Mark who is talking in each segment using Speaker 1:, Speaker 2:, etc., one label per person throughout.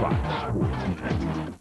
Speaker 1: Fox Sports Net.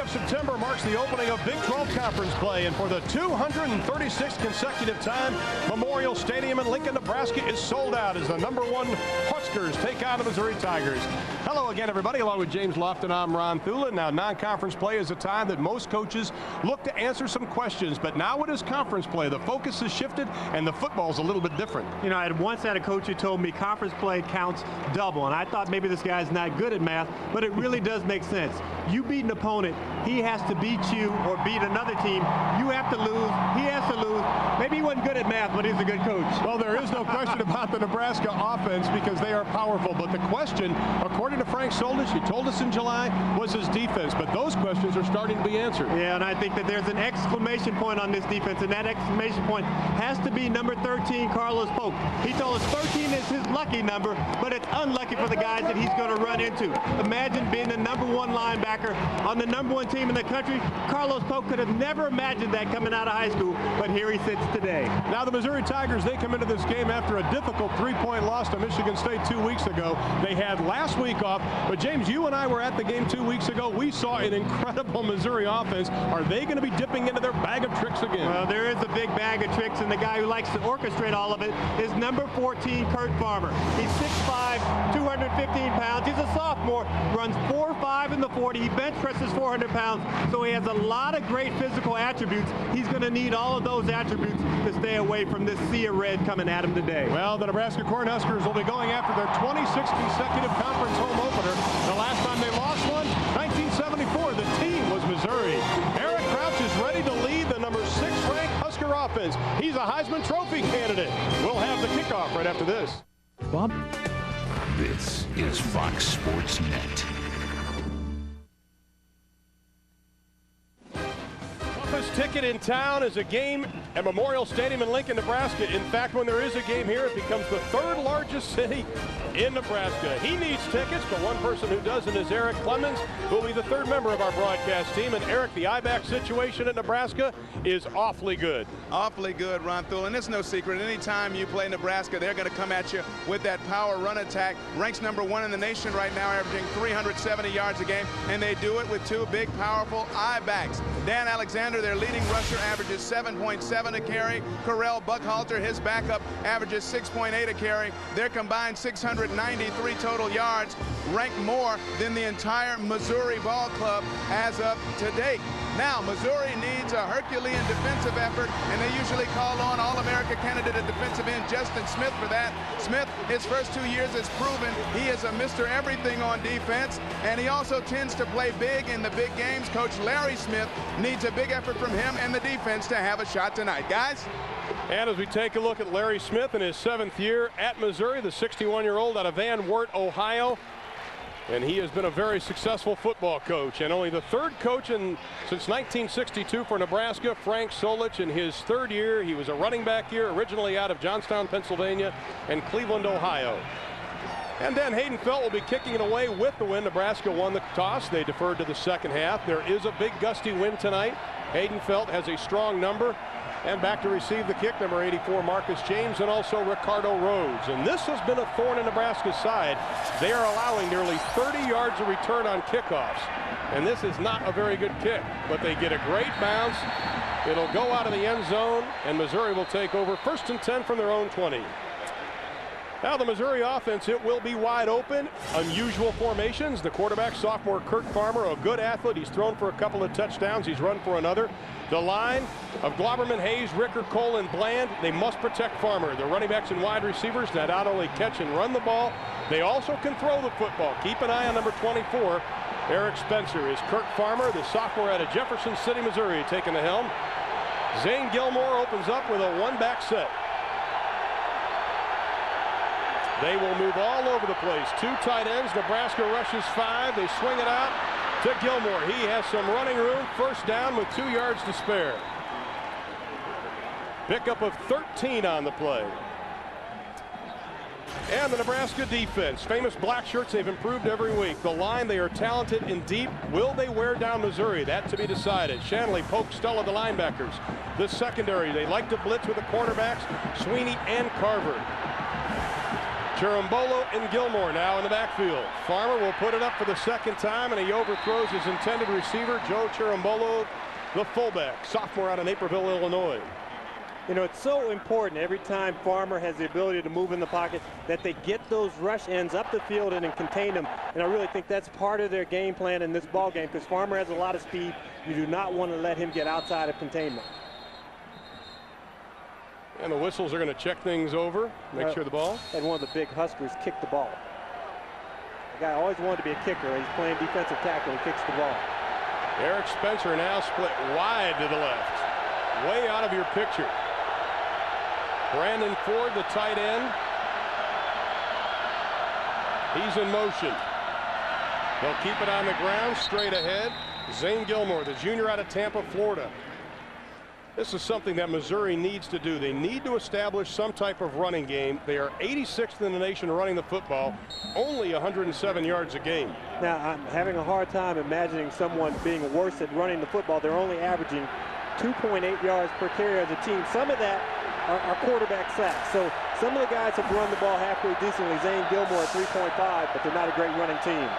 Speaker 2: September marks the opening of Big 12 Conference play, and for the 236th consecutive time, Memorial Stadium in Lincoln, Nebraska is sold out as the #1 Huskers take on the Missouri Tigers. Hello again, everybody. Along with James Lofton, I'm Ron Thulin. Now, non-conference play is a time that most coaches look to answer some questions, but now it is conference play. The focus has shifted, and the football's a little bit different.
Speaker 3: You know, I had once had a coach who told me conference play counts double, and I thought maybe this guy's not good at math, but it really does make sense. You beat an opponent, he has to beat you or beat another team. You have to lose, he has to lose. Maybe he wasn't good at math, but he's a good coach.
Speaker 2: Well, there is no question about the Nebraska offense because they are powerful, but the question, according to Frank Solich, he told us in July, was his defense, but those questions are starting to be answered.
Speaker 3: Yeah, and I think that there's an exclamation point on this defense, and that exclamation point has to be number 13, Carlos Polk. He told us 13 is his lucky number, but it's unlucky for the guys that he's going to run into. Imagine being the #1 linebacker on the #1 team in the country. Carlos Polk could have never imagined that coming out of high school, but here he sits today.
Speaker 2: Now the Missouri Tigers, they come into this game after a difficult 3-point loss to Michigan State 2 weeks ago. They had last week off, but James, you and I were at the game 2 weeks ago. We saw an incredible Missouri offense. Are they going to be dipping into their bag of tricks again?
Speaker 3: Well, there is a big bag of tricks, and the guy who likes to orchestrate all of it is number 14, Kurt Farmer. He's 6'5", 215 pounds. He's a sophomore, runs 4.5 in the 40. He bench presses 400 pounds, so he has a lot of great physical attributes. He's going to need all of those attributes to stay away from this sea of red coming at him today.
Speaker 2: Well, the Nebraska Cornhuskers will be going after their 26th consecutive conference home opener. The last time they lost one, 1974. The team was Missouri. Eric Crouch is ready to lead the #6 ranked Husker offense. He's a Heisman Trophy candidate. We'll have the kickoff right after this.
Speaker 1: Bob? This is Fox Sports Net.
Speaker 2: Ticket in town is a game at Memorial Stadium in Lincoln, Nebraska. In fact, when there is a game here, it becomes the 3rd largest city in Nebraska. He needs tickets, but one person who doesn't is Eric Clemens, who will be the 3rd member of our broadcast team. And Eric, the IBAC situation at Nebraska is awfully good.
Speaker 4: Awfully good, Ron Thulin. It's no secret. Anytime you play Nebraska, they're going to come at you with that power run attack. Ranks #1 in the nation right now, averaging 370 yards a game, and they do it with 2 big, powerful I-backs. Dan Alexander, their leading rusher, averages 7.7 a carry. Correll Buckhalter, his backup, averages 6.8 a carry. Their combined 693 total yards, ranked more than the entire Missouri ball club as of to date. Now, Missouri needs a Herculean defensive effort, and they usually call on All-America candidate at defensive end Justin Smith for that. Smith, his first 2 years has proven he is a Mr. Everything on defense, and he also tends to play big in the big games. Coach Larry Smith needs a big effort from him and the defense to have a shot tonight. Guys?
Speaker 2: And as we take a look at Larry Smith in his 7th year at Missouri, the 61-year-old out of Van Wert, Ohio. And he has been a very successful football coach, and only the 3rd coach since 1962 for Nebraska. Frank Solich, in his 3rd year, he was a running back here, originally out of Johnstown, Pennsylvania, and Cleveland, Ohio. And then Hayden Felt will be kicking it away with the win. Nebraska won the toss. They deferred to the second half. There is a big gusty wind tonight. Hayden Felt has a strong number. And back to receive the kick, number 84, Marcus James, and also Ricardo Rhodes. And this has been a thorn in Nebraska's side. They are allowing nearly 30 yards of return on kickoffs. And this is not a very good kick, but they get a great bounce. It'll go out of the end zone, and Missouri will take over 1st and 10 from their own 20. Now the Missouri offense, it will be wide open. Unusual formations. The quarterback, sophomore Kurt Farmer, a good athlete. He's thrown for a couple of touchdowns. He's run for another. The line of Glauberman, Hayes, Ricker, Cole, and Bland, they must protect Farmer. The running backs and wide receivers that not only catch and run the ball, they also can throw the football. Keep an eye on number 24. Eric Spencer is Kurt Farmer, the sophomore out of Jefferson City, Missouri, taking the helm. Zane Gilmore opens up with a one-back set. They will move all over the place. 2 tight ends. Nebraska rushes 5. They swing it out to Gilmore. He has some running room. 1st down with 2 yards to spare. Pickup of 13 on the play. And the Nebraska defense, famous black shirts, they've improved every week. The line, they are talented and deep. Will they wear down Missouri? That to be decided. Shanley, Polk, Stella, the linebackers. The secondary, they like to blitz with the quarterbacks, Sweeney and Carver. Chirimbolo and Gilmore now in the backfield. Farmer will put it up for the second time, and he overthrows his intended receiver, Joe Chirimbolo, the fullback, sophomore out of Naperville, Illinois.
Speaker 3: You know, it's so important every time Farmer has the ability to move in the pocket that they get those rush ends up the field and contain them. And I really think that's part of their game plan in this ball game, because Farmer has a lot of speed. You do not want to let him get outside of containment.
Speaker 2: And the whistles are going to check things over, make sure the ball.
Speaker 3: And one of the big Huskers kicked the ball. The guy always wanted to be a kicker. He's playing defensive tackle. He kicks the ball.
Speaker 2: Eric Spencer now split wide to the left. Way out of your picture. Brandon Ford, the tight end. He's in motion. They'll keep it on the ground, straight ahead. Zane Gilmore, the junior out of Tampa, Florida. This is something that Missouri needs to do. They need to establish some type of running game. They are 86th in the nation running the football, only 107 yards a game.
Speaker 3: Now, I'm having a hard time imagining someone being worse at running the football. They're only averaging 2.8 yards per carry as a team. Some of that are quarterback sacks. So some of the guys have run the ball halfway decently. Zane Gilmore at 3.5, but they're not a great running team.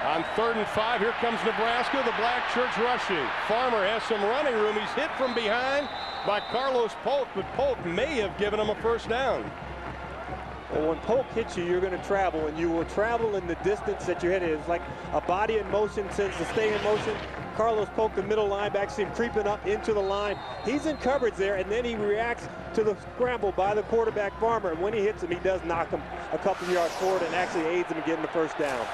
Speaker 2: On 3rd and 5, here comes Nebraska, the black shirts rushing. Farmer has some running room. He's hit from behind by Carlos Polk, but Polk may have given him a first down.
Speaker 3: Well, when Polk hits you, you're going to travel, and you will travel in the distance that you're headed. It's like a body in motion tends to stay in motion. Carlos Polk, the middle linebacker, see him creeping up into the line. He's in coverage there, and then he reacts to the scramble by the quarterback Farmer. And when he hits him, he does knock him a couple yards forward and actually aids him in getting the first down.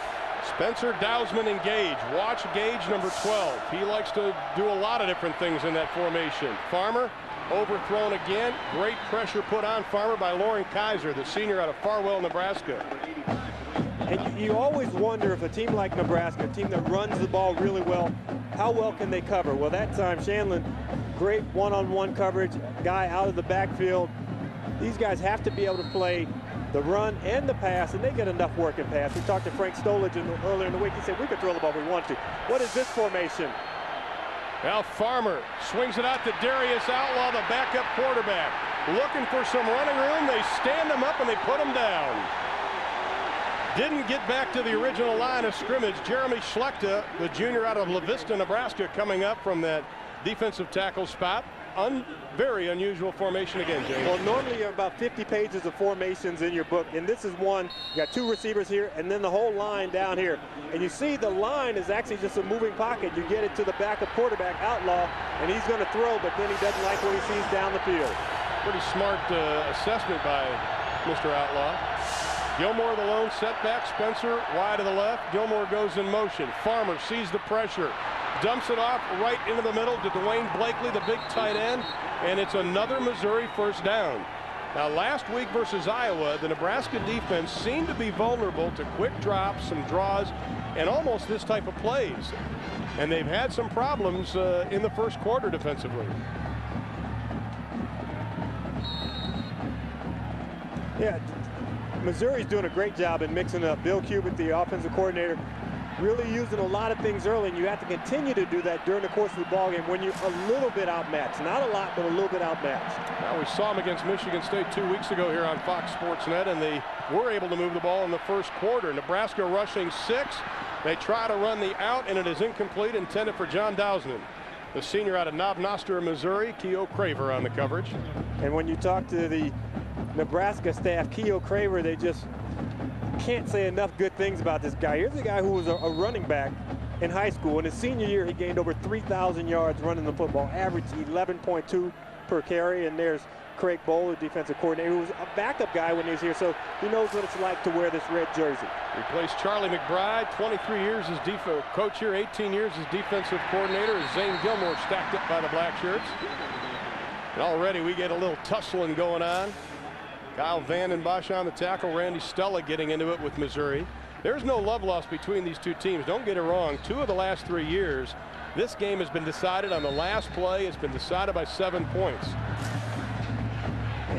Speaker 2: Spencer Dousman and Gage. Watch Gage, number 12. He likes to do a lot of different things in that formation. Farmer overthrown again. Great pressure put on Farmer by Lauren Kaiser, the senior out of Farwell, Nebraska.
Speaker 3: And you always wonder if a team like Nebraska, a team that runs the ball really well, how well can they cover? Well, that time Shanlin, great one-on-one coverage, guy out of the backfield. These guys have to be able to play the run and the pass, and they get enough work in pass. We talked to Frank Stolich earlier in the week. He said we could throw the ball if we want to. What is this formation?
Speaker 2: Now Farmer swings it out to Darius Outlaw, the backup quarterback. Looking for some running room. They stand him up and they put him down. Didn't get back to the original line of scrimmage. Jeremy Schlechter, the junior out of La Vista, Nebraska, coming up from that defensive tackle spot. Very unusual formation again, James.
Speaker 3: Well, normally you have about 50 pages of formations in your book, and this is one. You got two receivers here, and then the whole line down here. And you see the line is actually just a moving pocket. You get it to the backup quarterback, Outlaw, and he's going to throw, but then he doesn't like what he sees down the field.
Speaker 2: Pretty smart assessment by Mr. Outlaw. Gilmore the lone setback. Spencer wide to the left. Gilmore goes in motion. Farmer sees the pressure. Dumps it off right into the middle to Dwayne Blakely, the big tight end, and it's another Missouri first down. Now, last week versus Iowa, the Nebraska defense seemed to be vulnerable to quick drops, some draws, and almost this type of plays. And they've had some problems in the first quarter defensively.
Speaker 3: Yeah, Missouri's doing a great job in mixing up. Bill Cubit, the offensive coordinator, really using a lot of things early, and you have to continue to do that during the course of the ballgame when you're a little bit outmatched. Not a lot, but a little bit outmatched.
Speaker 2: Now, we saw them against Michigan State 2 weeks ago here on Fox Sports Net, and they were able to move the ball in the first quarter. Nebraska rushing 6. They try to run the out, and it is incomplete, intended for John Dousman, the senior out of Knob Noster, Missouri. Keogh Craver on the coverage.
Speaker 3: And when you talk to the Nebraska staff, Keogh Craver, they just can't say enough good things about this guy. Here's a guy who was a running back in high school. In his senior year, he gained over 3,000 yards running the football, averaged 11.2 per carry. And there's Craig Bowl, the defensive coordinator, who was a backup guy when he was here, so he knows what it's like to wear this red jersey.
Speaker 2: Replaced Charlie McBride, 23 years as coach here, 18 years as defensive coordinator, as Zane Gilmore stacked up by the black shirts. And already we get a little tussling going on. Kyle Vanden Bosch on the tackle, Randy Stella getting into it with Missouri. There's no love lost between these two teams. Don't get it wrong. 2 of the last 3 years, this game has been decided on the last play. It's been decided by 7 points.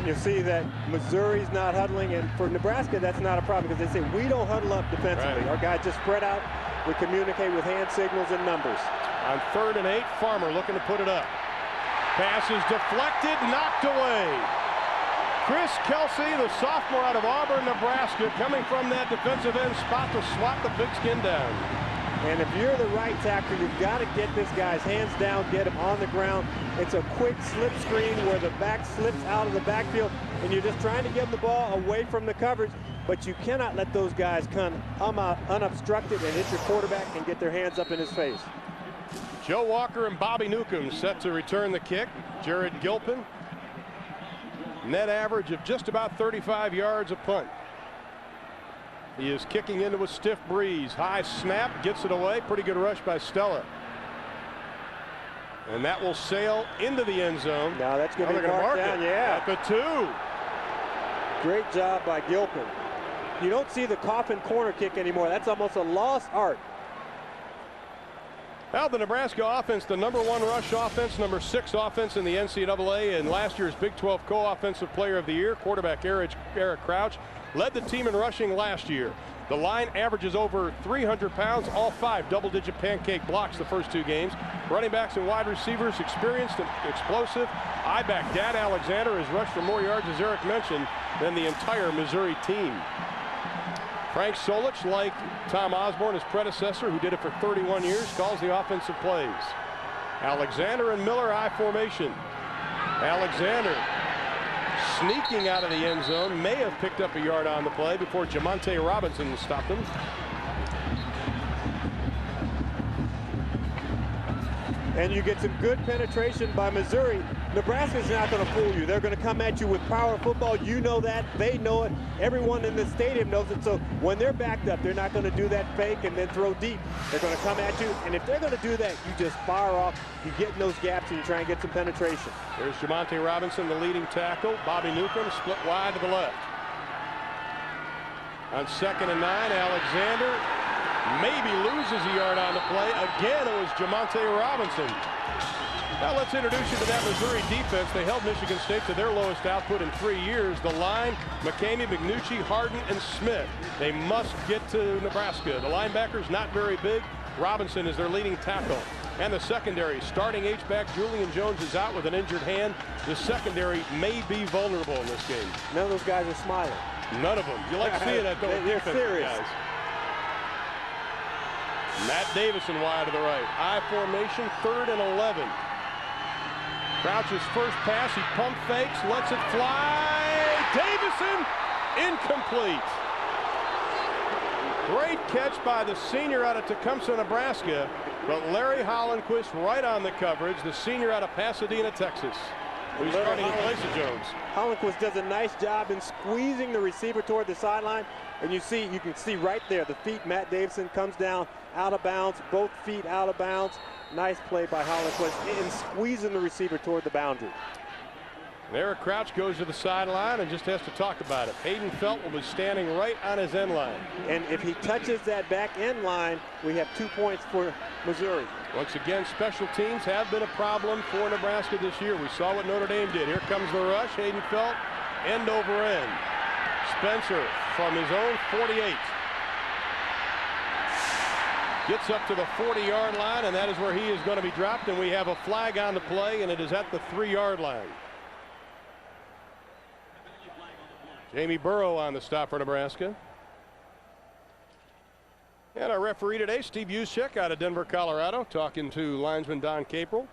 Speaker 3: And you'll see that Missouri's not huddling, and for Nebraska, that's not a problem because they say we don't huddle up defensively.
Speaker 2: Right.
Speaker 3: Our guys just spread out. We communicate with hand signals and numbers.
Speaker 2: On 3rd and 8, Farmer looking to put it up. Pass is deflected, knocked away. Chris Kelsey, the sophomore out of Auburn, Nebraska, coming from that defensive end spot to swat the pigskin down.
Speaker 3: And if you're the right tackler, you've got to get this guy's hands down, get him on the ground. It's a quick slip screen where the back slips out of the backfield, and you're just trying to get the ball away from the coverage, but you cannot let those guys come unobstructed and hit your quarterback and get their hands up in his face.
Speaker 2: Joe Walker and Bobby Newcomb set to return the kick. Jared Gilpin, net average of just about 35 yards a punt. He is kicking into a stiff breeze. High snap, gets it away. Pretty good rush by Stella. And that will sail into the end zone.
Speaker 3: Now that's going to be marked down, yeah.
Speaker 2: At the 2.
Speaker 3: Great job by Gilpin. You don't see the coffin corner kick anymore. That's almost a lost art.
Speaker 2: Now the Nebraska offense, the #1 rush offense, #6 offense in the NCAA, and last year's Big 12 co-offensive player of the year, quarterback Eric Crouch, led the team in rushing last year. The line averages over 300 pounds, all 5 double-digit pancake blocks the first 2 games. Running backs and wide receivers, experienced and explosive. I-back Dad Alexander has rushed for more yards, as Eric mentioned, than the entire Missouri team. Frank Solich, like Tom Osborne, his predecessor, who did it for 31 years, calls the offensive plays. Alexander and Miller, I formation. Alexander sneaking out of the end zone, may have picked up a yard on the play before Jamonte Robinson stopped him.
Speaker 3: And you get some good penetration by Missouri. Nebraska's not going to fool you. They're going to come at you with power football. You know that. They know it. Everyone in the stadium knows it. So when they're backed up, they're not going to do that fake and then throw deep. They're going to come at you. And if they're going to do that, you just fire off. You get in those gaps and you try and get some penetration.
Speaker 2: There's Jamonte Robinson, the leading tackle. Bobby Newcomb split wide to the left. On 2nd and 9, Alexander maybe loses a yard on the play. Again, it was Jamonte Robinson. Now let's introduce you to that Missouri defense. They held Michigan State to their lowest output in 3 years. The line, McCamey, McNucci, Harden, and Smith. They must get to Nebraska. The linebackers not very big. Robinson is their leading tackle. And the secondary, starting H-back Julian Jones is out with an injured hand. The secondary may be vulnerable in this game.
Speaker 3: None of those guys are smiling.
Speaker 2: None of them. You like seeing that, though.
Speaker 3: They're serious.
Speaker 2: Guys. Matt Davison wide to the right. I formation, 3rd and 11. Crouch's first pass, he pump fakes, lets it fly. Davison, incomplete. Great catch by the senior out of Tecumseh, Nebraska, but Larry Hollenquist right on the coverage, the senior out of Pasadena, Texas, who's starting in place of Jones.
Speaker 3: Hollenquist does a nice job in squeezing the receiver toward the sideline, and you can see right there the feet. Matt Davison comes down out of bounds, both feet out of bounds. Nice play by Hollenquist in squeezing the receiver toward the boundary.
Speaker 2: Eric Crouch goes to the sideline and just has to talk about it. Hayden Felton was standing right on his end line.
Speaker 3: And if he touches that back end line, we have 2 points for Missouri.
Speaker 2: Once again, special teams have been a problem for Nebraska this year. We saw what Notre Dame did. Here comes the rush. Hayden Felton, end over end. Spencer from his own 48. Gets up to the 40-yard line, and that is where he is going to be dropped. And we have a flag on the play, and it is at the 3-yard line. Jamie Burrow on the stop for Nebraska. And our referee today, Steve Juszczyk out of Denver, Colorado, talking to linesman Don Caprell.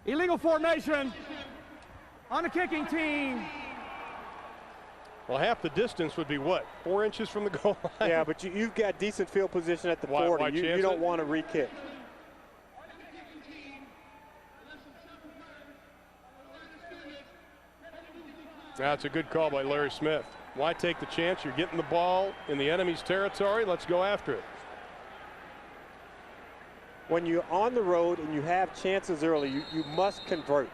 Speaker 5: Illegal formation on the kicking team.
Speaker 2: Well, half the distance would be what? 4 inches from the goal line?
Speaker 3: Yeah, but you've got decent field position at the 40. You don't want to re-kick.
Speaker 2: That's a good call by Larry Smith. Why take the chance? You're getting the ball in the enemy's territory. Let's go after it.
Speaker 3: When you're on the road and you have chances early, you must convert.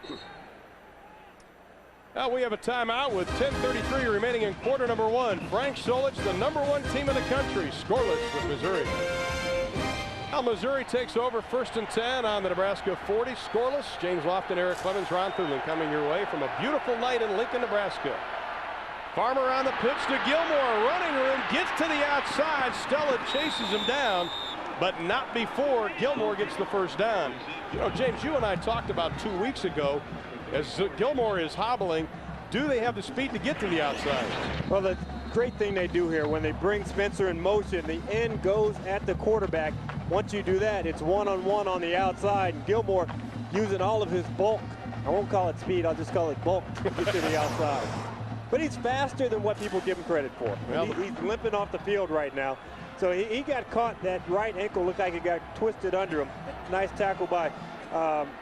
Speaker 2: Now we have a timeout with 10:33 remaining in quarter number 1. Frank Solich, the #1 team in the country, scoreless with Missouri. Well, Missouri takes over 1st and 10 on the Nebraska 40, scoreless. James Lofton, Eric Clemens, Ron Thulin coming your way from a beautiful night in Lincoln, Nebraska. Farmer on the pitch to Gilmore, running room, gets to the outside. Stella chases him down, but not before Gilmore gets the first down. You know, James, you and I talked about 2 weeks ago, as Gilmore is hobbling, do they have the speed to get to the outside?
Speaker 3: Well, the great thing they do here, when they bring Spencer in motion, the end goes at the quarterback. Once you do that, it's one-on-one on the outside, and Gilmore using all of his bulk. I won't call it speed, I'll just call it bulk to get to the outside. But he's faster than what people give him credit for. Well, he's limping off the field right now. So he got caught. That right ankle looked like it got twisted under him. Nice tackle by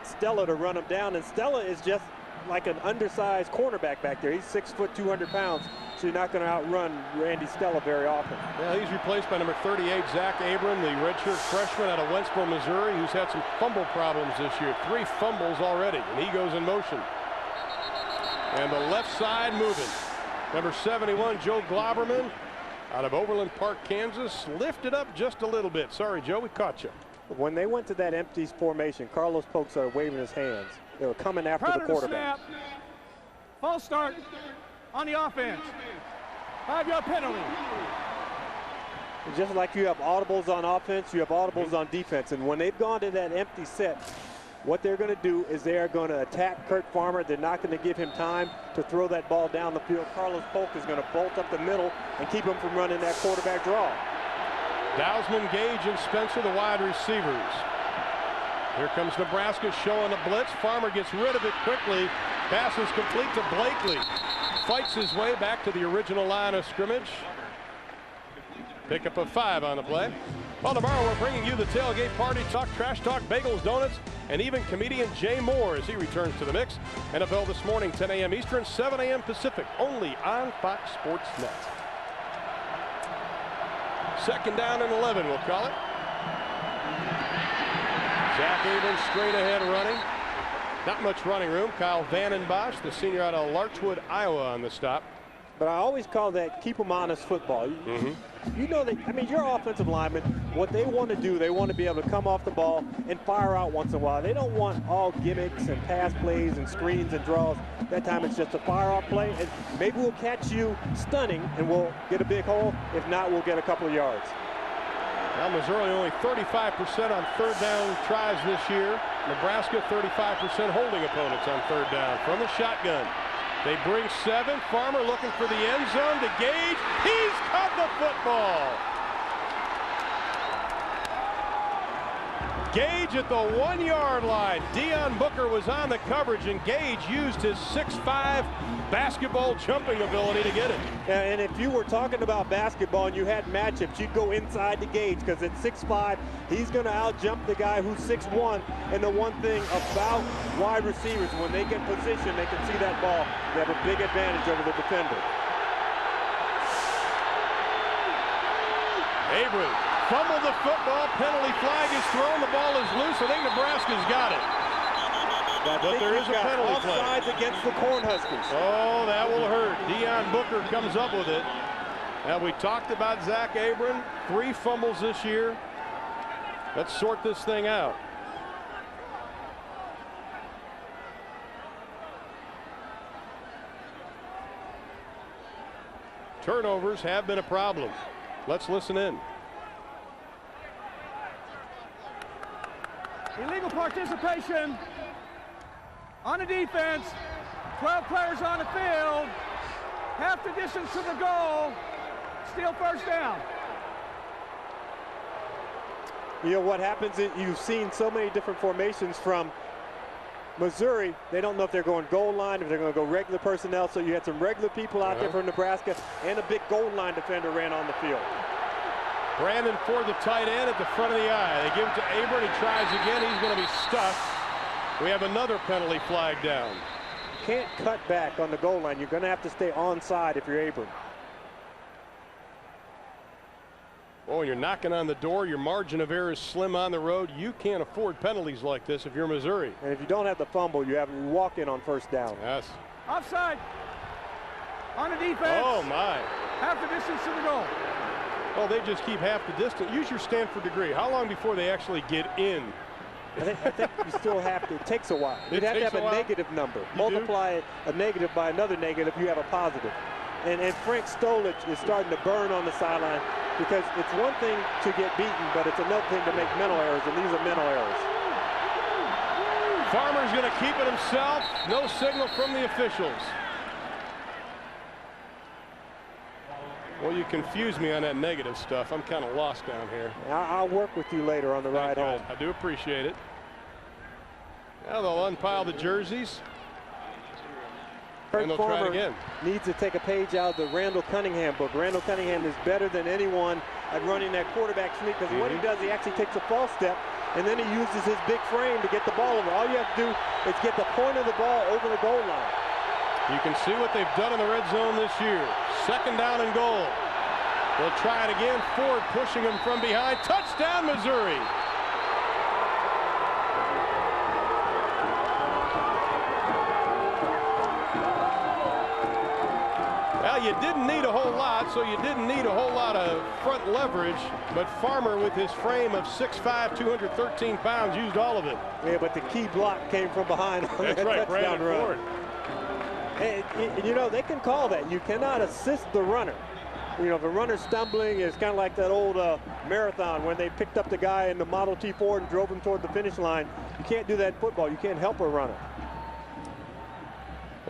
Speaker 3: Stella to run him down. And Stella is just like an undersized cornerback back there. He's 6 foot, 200 pounds. So you're not going to outrun Randy Stella very often.
Speaker 2: Yeah, he's replaced by number 38, Zach Abram, the redshirt freshman out of Wentzville, Missouri, who's had some fumble problems this year. 3 fumbles already, and he goes in motion. And the left side moving. Number 71, Joe Glauberman, out of Overland Park, Kansas, lifted up just a little bit. Sorry, Joe, we caught you.
Speaker 3: When they went to that empty formation, Carlos Polk started waving his hands. They were coming after the quarterback.
Speaker 5: Snap. False start on the offense. 5-yard penalty.
Speaker 3: Just like you have audibles on offense, you have audibles on defense. And when they've gone to that empty set, what they're going to do is they are going to attack Kurt Farmer. They're not going to give him time to throw that ball down the field. Carlos Polk is going to bolt up the middle and keep him from running that quarterback draw.
Speaker 2: Dowsman, Gage, and Spencer, the wide receivers. Here comes Nebraska showing a blitz. Farmer gets rid of it quickly. Pass is complete to Blakely. Fights his way back to the original line of scrimmage. Pickup of 5 on the play. Well, tomorrow we're bringing you the tailgate party, talk, trash talk, bagels, donuts, and even comedian Jay Moore as he returns to the mix. NFL this morning, 10 a.m. Eastern, 7 a.m. Pacific, only on Fox Sports Net. 2nd down and 11, we'll call it. Zach Abram straight ahead running. Not much running room. Kyle Vandenbosch, the senior out of Larchwood, Iowa, on the stop.
Speaker 3: But I always call that keep them honest football. You know that, I mean, your offensive linemen, what they want to do, they want to be able to come off the ball and fire out once in a while. They don't want all gimmicks and pass plays and screens and draws. That time it's just a fire-off play, and maybe we'll catch you stunning and we'll get a big hole. If not, we'll get a couple of yards.
Speaker 2: Now Missouri only 35% on 3rd down tries this year. Nebraska 35% holding opponents on 3rd down from the shotgun. They bring 7. Farmer looking for the end zone to Gage. He's caught the football. Gage at the 1-yard line. Deion Booker was on the coverage, and Gage used his 6'5" basketball jumping ability to get it.
Speaker 3: And if you were talking about basketball and you had matchups, you'd go inside to Gage, because at 6'5", he's going to out-jump the guy who's 6'1". And the one thing about wide receivers, when they get position, they can see that ball. They have a big advantage over the defender.
Speaker 2: Abram fumbled the football. Penalty flag is thrown. The ball is loose. I think Nebraska's got it. But there is a penalty flag.
Speaker 3: Offsides against the Cornhuskers.
Speaker 2: Oh, that will hurt. Deion Booker comes up with it. Now, we talked about Zach Abram. 3 fumbles this year. Let's sort this thing out. Turnovers have been a problem. Let's listen in.
Speaker 5: Illegal participation on the defense. 12 players on the field. Half the distance to the goal. Still 1st down.
Speaker 3: You know what happens is you've seen so many different formations from Missouri. They don't know if they're going goal line, if they're going to go regular personnel. So you had some regular people out there from Nebraska, and a big goal line defender ran on the field.
Speaker 2: Brandon Ford, the tight end, at the front of the eye. They give it to Abram. He tries again. He's going to be stuck. We have another penalty flag down.
Speaker 3: You can't cut back on the goal line. You're going to have to stay onside if you're Abram.
Speaker 2: Oh, when you're knocking on the door, your margin of error is slim on the road. You can't afford penalties like this if you're Missouri.
Speaker 3: And if you don't have the fumble, you have to walk in on 1st down.
Speaker 2: Yes.
Speaker 5: Offside on the defense.
Speaker 2: Oh, my.
Speaker 5: Half the distance to the goal.
Speaker 2: Oh, they just keep half the distance. Use your Stanford degree. How long before they actually get in?
Speaker 6: I think you still have to. It takes a while. You'd have to have a negative number. Multiply a negative by another negative, you have a positive. And Frank Stolich is starting to burn on the sideline because it's one thing to get beaten, but it's another thing to make mental errors, and these are mental errors.
Speaker 2: Farmer's going to keep it himself. No signal from the officials. Well, you confuse me on that negative stuff. I'm kind of lost down here.
Speaker 6: I'll work with you later on the ride home.
Speaker 2: I do appreciate it. Now they'll unpile the jerseys. And they'll try it again.
Speaker 6: Needs to take a page out of the Randall Cunningham book. Randall Cunningham is better than anyone at running that quarterback sneak because what he does, he actually takes a false step and then he uses his big frame to get the ball over. All you have to do is get the point of the ball over the goal line.
Speaker 2: You can see what they've done in the red zone this year. 2nd down and goal. They'll try it again. Ford pushing him from behind. Touchdown, Missouri. Well, you didn't need a whole lot, so you didn't need a whole lot of front leverage, but Farmer with his frame of 6'5", 213 pounds used all of it.
Speaker 6: Yeah, but the key block came from behind on that
Speaker 2: right,
Speaker 6: touchdown
Speaker 2: Brandon
Speaker 6: run.
Speaker 2: Ford.
Speaker 6: And, you know, they can call that. You cannot assist the runner. You know, if a runner's stumbling, it's kind of like that old marathon when they picked up the guy in the Model T Ford and drove him toward the finish line. You can't do that in football. You can't help a runner.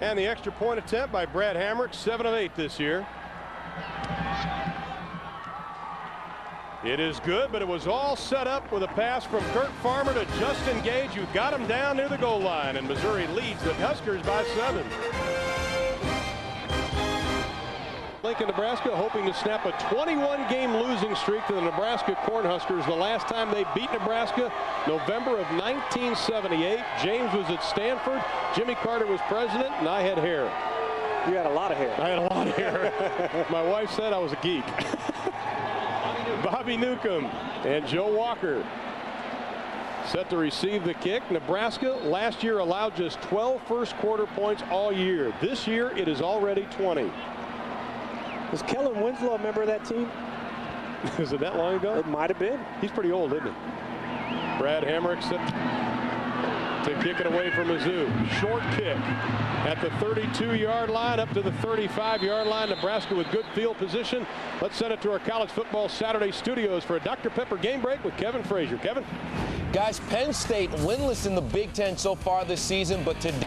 Speaker 2: And the extra point attempt by Brad Hamrick, 7 of 8 this year. It is good, but it was all set up with a pass from Kirk Farmer to Justin Gage, who got him down near the goal line, and Missouri leads the Huskers by 7. Lincoln, Nebraska, hoping to snap a 21-game losing streak to the Nebraska Cornhuskers. The last time they beat Nebraska, November of 1978. James was at Stanford. Jimmy Carter was president, and I had hair.
Speaker 6: You had a lot of hair.
Speaker 2: I had a lot of hair. My wife said I was a geek. Bobby Newcomb and Joe Walker set to receive the kick. Nebraska last year allowed just 12 first-quarter points all year. This year, it is already 20.
Speaker 6: Was Kellen Winslow a member of that team?
Speaker 2: Is it that long ago?
Speaker 6: It might have been.
Speaker 2: He's pretty old, isn't he? Brad Hamrick set to kick it away from Mizzou. Short kick at the 32-yard line up to the 35-yard line. Nebraska with good field position. Let's send it to our College Football Saturday studios for a Dr. Pepper game break with Kevin Frazier. Kevin?
Speaker 7: Guys, Penn State winless in the Big Ten so far this season, but today.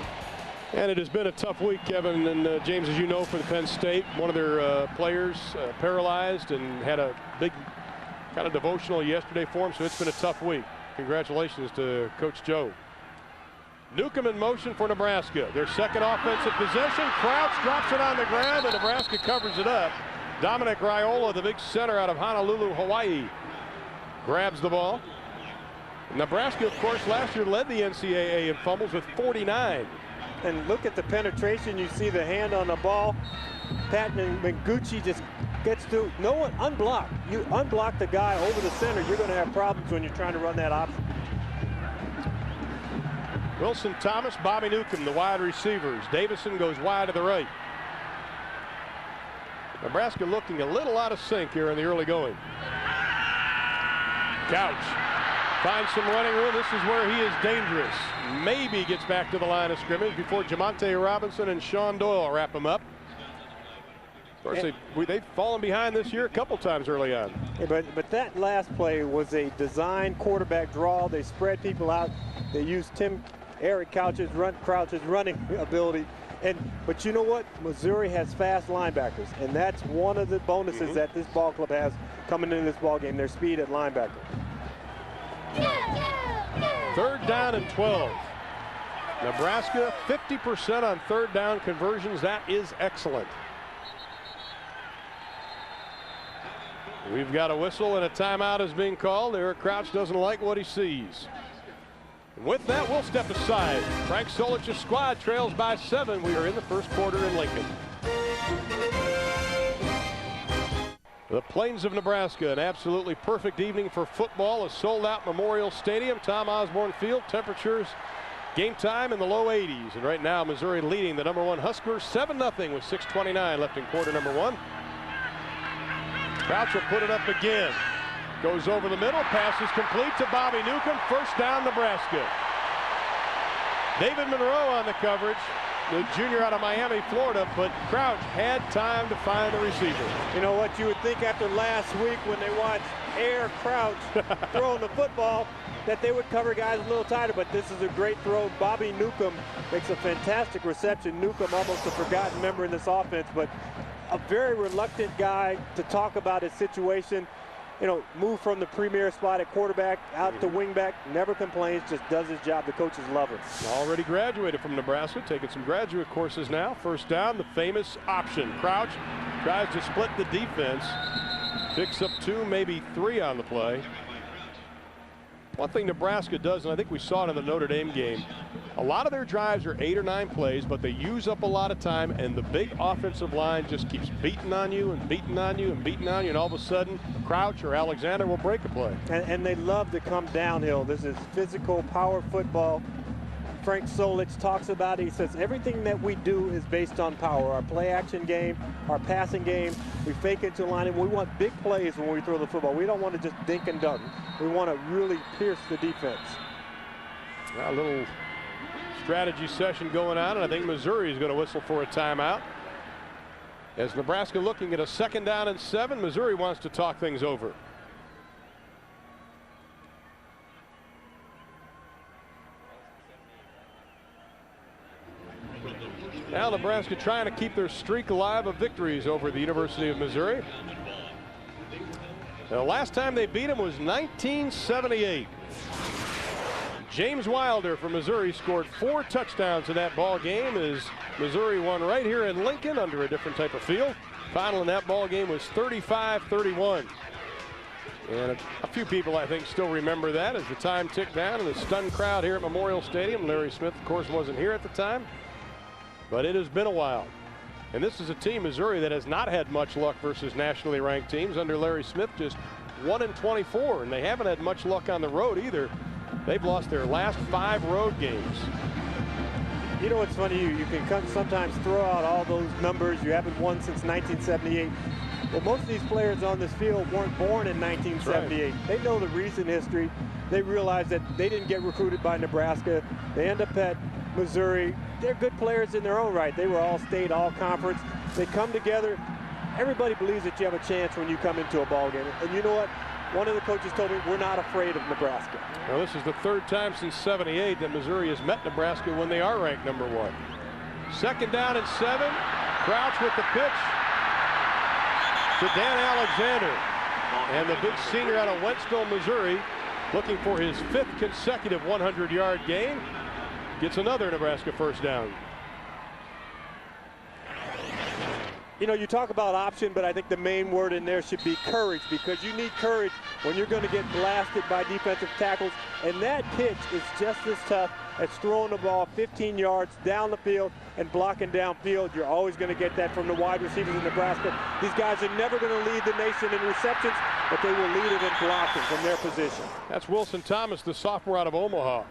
Speaker 2: And it has been a tough week, Kevin, and James, as you know, for the Penn State. One of their players paralyzed and had a big kind of devotional yesterday for him, so it's been a tough week. Congratulations to Coach Joe. Newcomb in motion for Nebraska. Their second offensive possession. Crouch drops it on the ground, and Nebraska covers it up. Dominic Raiola, the big center out of Honolulu, Hawaii, grabs the ball. Nebraska, of course, last year led the NCAA in fumbles with 49.
Speaker 6: And look at the penetration. You see the hand on the ball. Patton Mengucci just gets to no one unblocked. You unblock the guy over the center, you're going to have problems when you're trying to run that option.
Speaker 2: Wilson Thomas, Bobby Newcomb, the wide receivers. Davison goes wide to the right. Nebraska looking a little out of sync here in the early going. Couch finds some running room. This is where he is dangerous. Maybe gets back to the line of scrimmage before Jamonte Robinson and Sean Doyle wrap him up. Of course, they've fallen behind this year a couple times early on.
Speaker 6: Yeah, but that last play was a design quarterback draw. They spread people out. They used Eric Crouch's running ability. But you know what? Missouri has fast linebackers, and that's one of the bonuses that this ball club has coming into this ball game, their speed at linebacker.
Speaker 2: 3rd down and 12. Nebraska 50% on 3rd down conversions. That is excellent. We've got a whistle and a timeout is being called. Eric Crouch doesn't like what he sees. And with that, we'll step aside. Frank Solich's squad trails by 7. We are in the first quarter in Lincoln. The Plains of Nebraska, an absolutely perfect evening for football. A sold-out Memorial Stadium, Tom Osborne Field. Temperatures, game time in the low 80s. And right now, Missouri leading the #1 Huskers 7-0 with 6:29 left in quarter number 1. Crouch will put it up again. Goes over the middle. Pass is complete to Bobby Newcomb. First down, Nebraska. David Monroe on the coverage, the junior out of Miami, Florida, but Crouch had time to find the receiver.
Speaker 6: You know what, you would think after last week when they watched Air Crouch throwing the football that they would cover guys a little tighter, but this is a great throw. Bobby Newcomb makes a fantastic reception. Newcomb almost a forgotten member in this offense, but a very reluctant guy to talk about his situation. You know, moved from the premier spot at quarterback out to wingback, never complains, just does his job. The coaches love him.
Speaker 2: Already graduated from Nebraska, taking some graduate courses now. First down, the famous option. Crouch tries to split the defense, picks up 2, maybe 3 on the play. One thing Nebraska does, and I think we saw it in the Notre Dame game, a lot of their drives are 8 or 9 plays, but they use up a lot of time, and the big offensive line just keeps beating on you and beating on you and beating on you, and all of a sudden Crouch or Alexander will break a play.
Speaker 6: And they love to come downhill. This is physical power football. Frank Solich talks about it. He says everything that we do is based on power. Our play action game, our passing game, we fake it to line, and we want big plays when we throw the football. We don't want to just dink and dunk. We want to really pierce the defense.
Speaker 2: A little strategy session going on, and I think Missouri is going to whistle for a timeout. As Nebraska looking at a 2nd down and 7, Missouri wants to talk things over. Now Nebraska trying to keep their streak alive of victories over the University of Missouri. The last time they beat them was 1978. James Wilder from Missouri scored 4 touchdowns in that ball game as Missouri won right here in Lincoln under a different type of field. Final in that ball game was 35-31. And a few people, I think, still remember that as the time ticked down and the stunned crowd here at Memorial Stadium. Larry Smith, of course, wasn't here at the time, but it has been a while. And this is a team, Missouri, that has not had much luck versus nationally ranked teams under Larry Smith, just 1-24, and they haven't had much luck on the road either. They've lost their last 5 road games.
Speaker 6: You know what's funny? You can sometimes throw out all those numbers. You haven't won since 1978. Well, most of these players on this field weren't born in 1978. Right. They know the recent history. They realize that they didn't get recruited by Nebraska. They end up at Missouri. They're good players in their own right. They were all state, all conference. They come together. Everybody believes that you have a chance when you come into a ball game. And you know what? One of the coaches told me we're not afraid of Nebraska.
Speaker 2: Well, this is the 3rd time since '78 that Missouri has met Nebraska when they are ranked #1. 2nd down and 7. Crouch with the pitch to Dan Alexander. And the big senior out of Wentzville, Missouri, looking for his 5th consecutive 100-yard gain. Gets another Nebraska first down.
Speaker 6: You know, you talk about option, but I think the main word in there should be courage, because you need courage when you're going to get blasted by defensive tackles. And that pitch is just as tough as throwing the ball 15 yards down the field and blocking downfield. You're always going to get that from the wide receivers in Nebraska. These guys are never going to lead the nation in receptions, but they will lead it in blocking from their position.
Speaker 2: That's Wilson Thomas, the sophomore out of Omaha.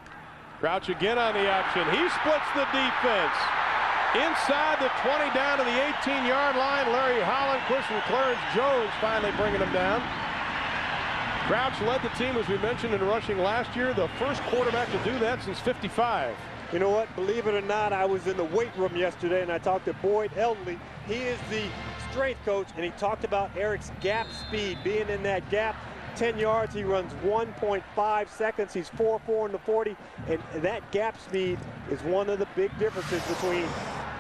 Speaker 2: Crouch again on the option. He splits the defense. Inside the 20 down to the 18-yard line. Larry Hollenquist and Clarence Jones finally bringing him down. Crouch led the team, as we mentioned, in rushing last year. The first quarterback to do that since '55.
Speaker 6: You know what? Believe it or not, I was in the weight room yesterday, and I talked to Boyd Eldley. He is the strength coach, and he talked about Eric's gap speed, being in that gap. 10 yards, he runs 1.5 seconds. He's 4.4 in the 40, and that gap speed is one of the big differences between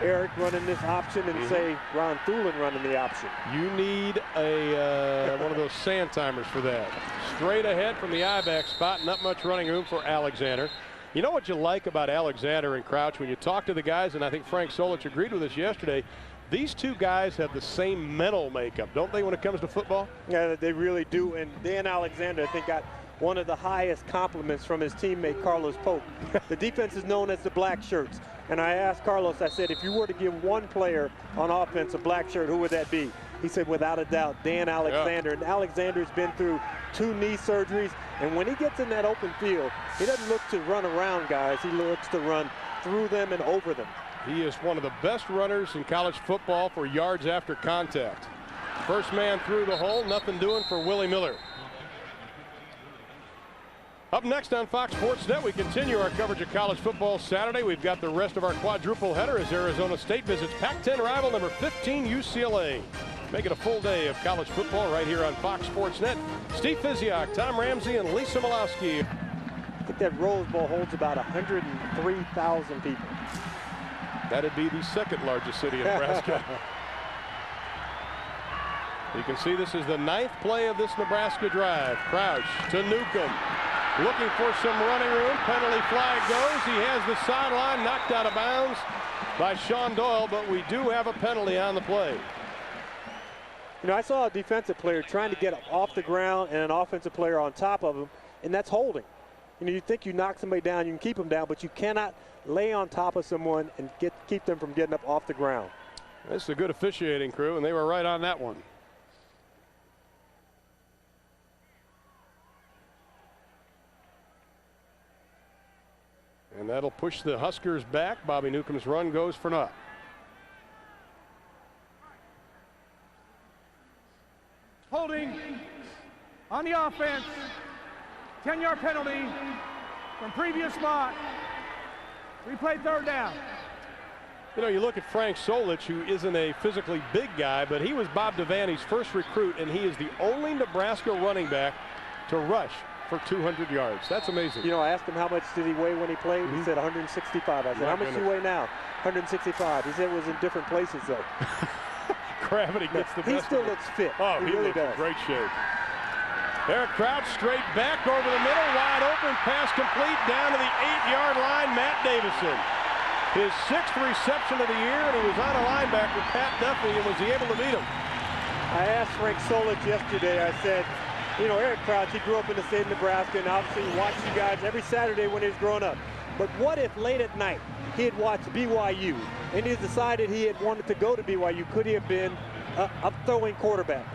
Speaker 6: Eric running this option and, say, Ron Thulin running the option.
Speaker 2: You need a one of those sand timers for that. Straight ahead from the I-back spot, not much running room for Alexander. You know what you like about Alexander and Crouch when you talk to the guys, and I think Frank Solich agreed with us yesterday, these two guys have the same mental makeup, don't they, when it comes to football?
Speaker 6: Yeah, they really do. And Dan Alexander, I think, got one of the highest compliments from his teammate, Carlos Polk. The defense is known as the black shirts. And I asked Carlos, I said, if you were to give one player on offense a black shirt, who would that be? He said, without a doubt, Dan Alexander. Yeah. And Alexander's been through 2 knee surgeries. And when he gets in that open field, he doesn't look to run around guys. He looks to run through them and over them.
Speaker 2: He is one of the best runners in college football for yards after contact. First man through the hole, nothing doing for Willie Miller. Up next on Fox Sports Net, we continue our coverage of college football Saturday. We've got the rest of our quadruple header as Arizona State visits Pac-10 rival number 15 UCLA. Make it a full day of college football right here on Fox Sports Net. Steve Fiziak, Tom Ramsey, and Lisa Malowski.
Speaker 6: I think that Rose Bowl holds about 103,000 people.
Speaker 2: That'd be the second largest city in Nebraska. You can see this is the 9th play of this Nebraska drive. Crouch to Newcomb. Looking for some running room. Penalty flag goes. He has the sideline knocked out of bounds by Sean Doyle, but we do have a penalty on the play.
Speaker 6: You know, I saw a defensive player trying to get off the ground and an offensive player on top of him, and that's holding. You know, you think you knock somebody down, you can keep them down, but you cannot lay on top of someone and keep them from getting up off the ground.
Speaker 2: That's a good officiating crew, and they were right on that one. And that'll push the Huskers back. Bobby Newcomb's run goes for naught.
Speaker 5: Holding on the offense. 10-yard penalty from previous spot. Replay third down.
Speaker 2: You know, you look at Frank Solich, who isn't a physically big guy, but he was Bob Devaney's first recruit, and he is the only Nebraska running back to rush for 200 yards. That's amazing.
Speaker 6: You know, I asked him how much did he weigh when he played. He said 165. I said, how much do you weigh now? 165. He said it was in different places, though.
Speaker 2: Gravity gets the best.
Speaker 6: He still looks fit.
Speaker 2: Oh, he
Speaker 6: really
Speaker 2: looks
Speaker 6: does.
Speaker 2: in great shape. Eric Crouch straight back over the middle, wide open, pass complete down to the 8-yard line. Matt Davison. His 6th reception of the year, and he was on a linebacker, Pat Duffy, and was he able to beat him?
Speaker 6: I asked Frank Solich yesterday, I said, you know, Eric Crouch, he grew up in the state of Nebraska, and obviously he watched you guys every Saturday when he was growing up. But what if late at night he had watched BYU and he decided he had wanted to go to BYU? Could he have been a throwing quarterback?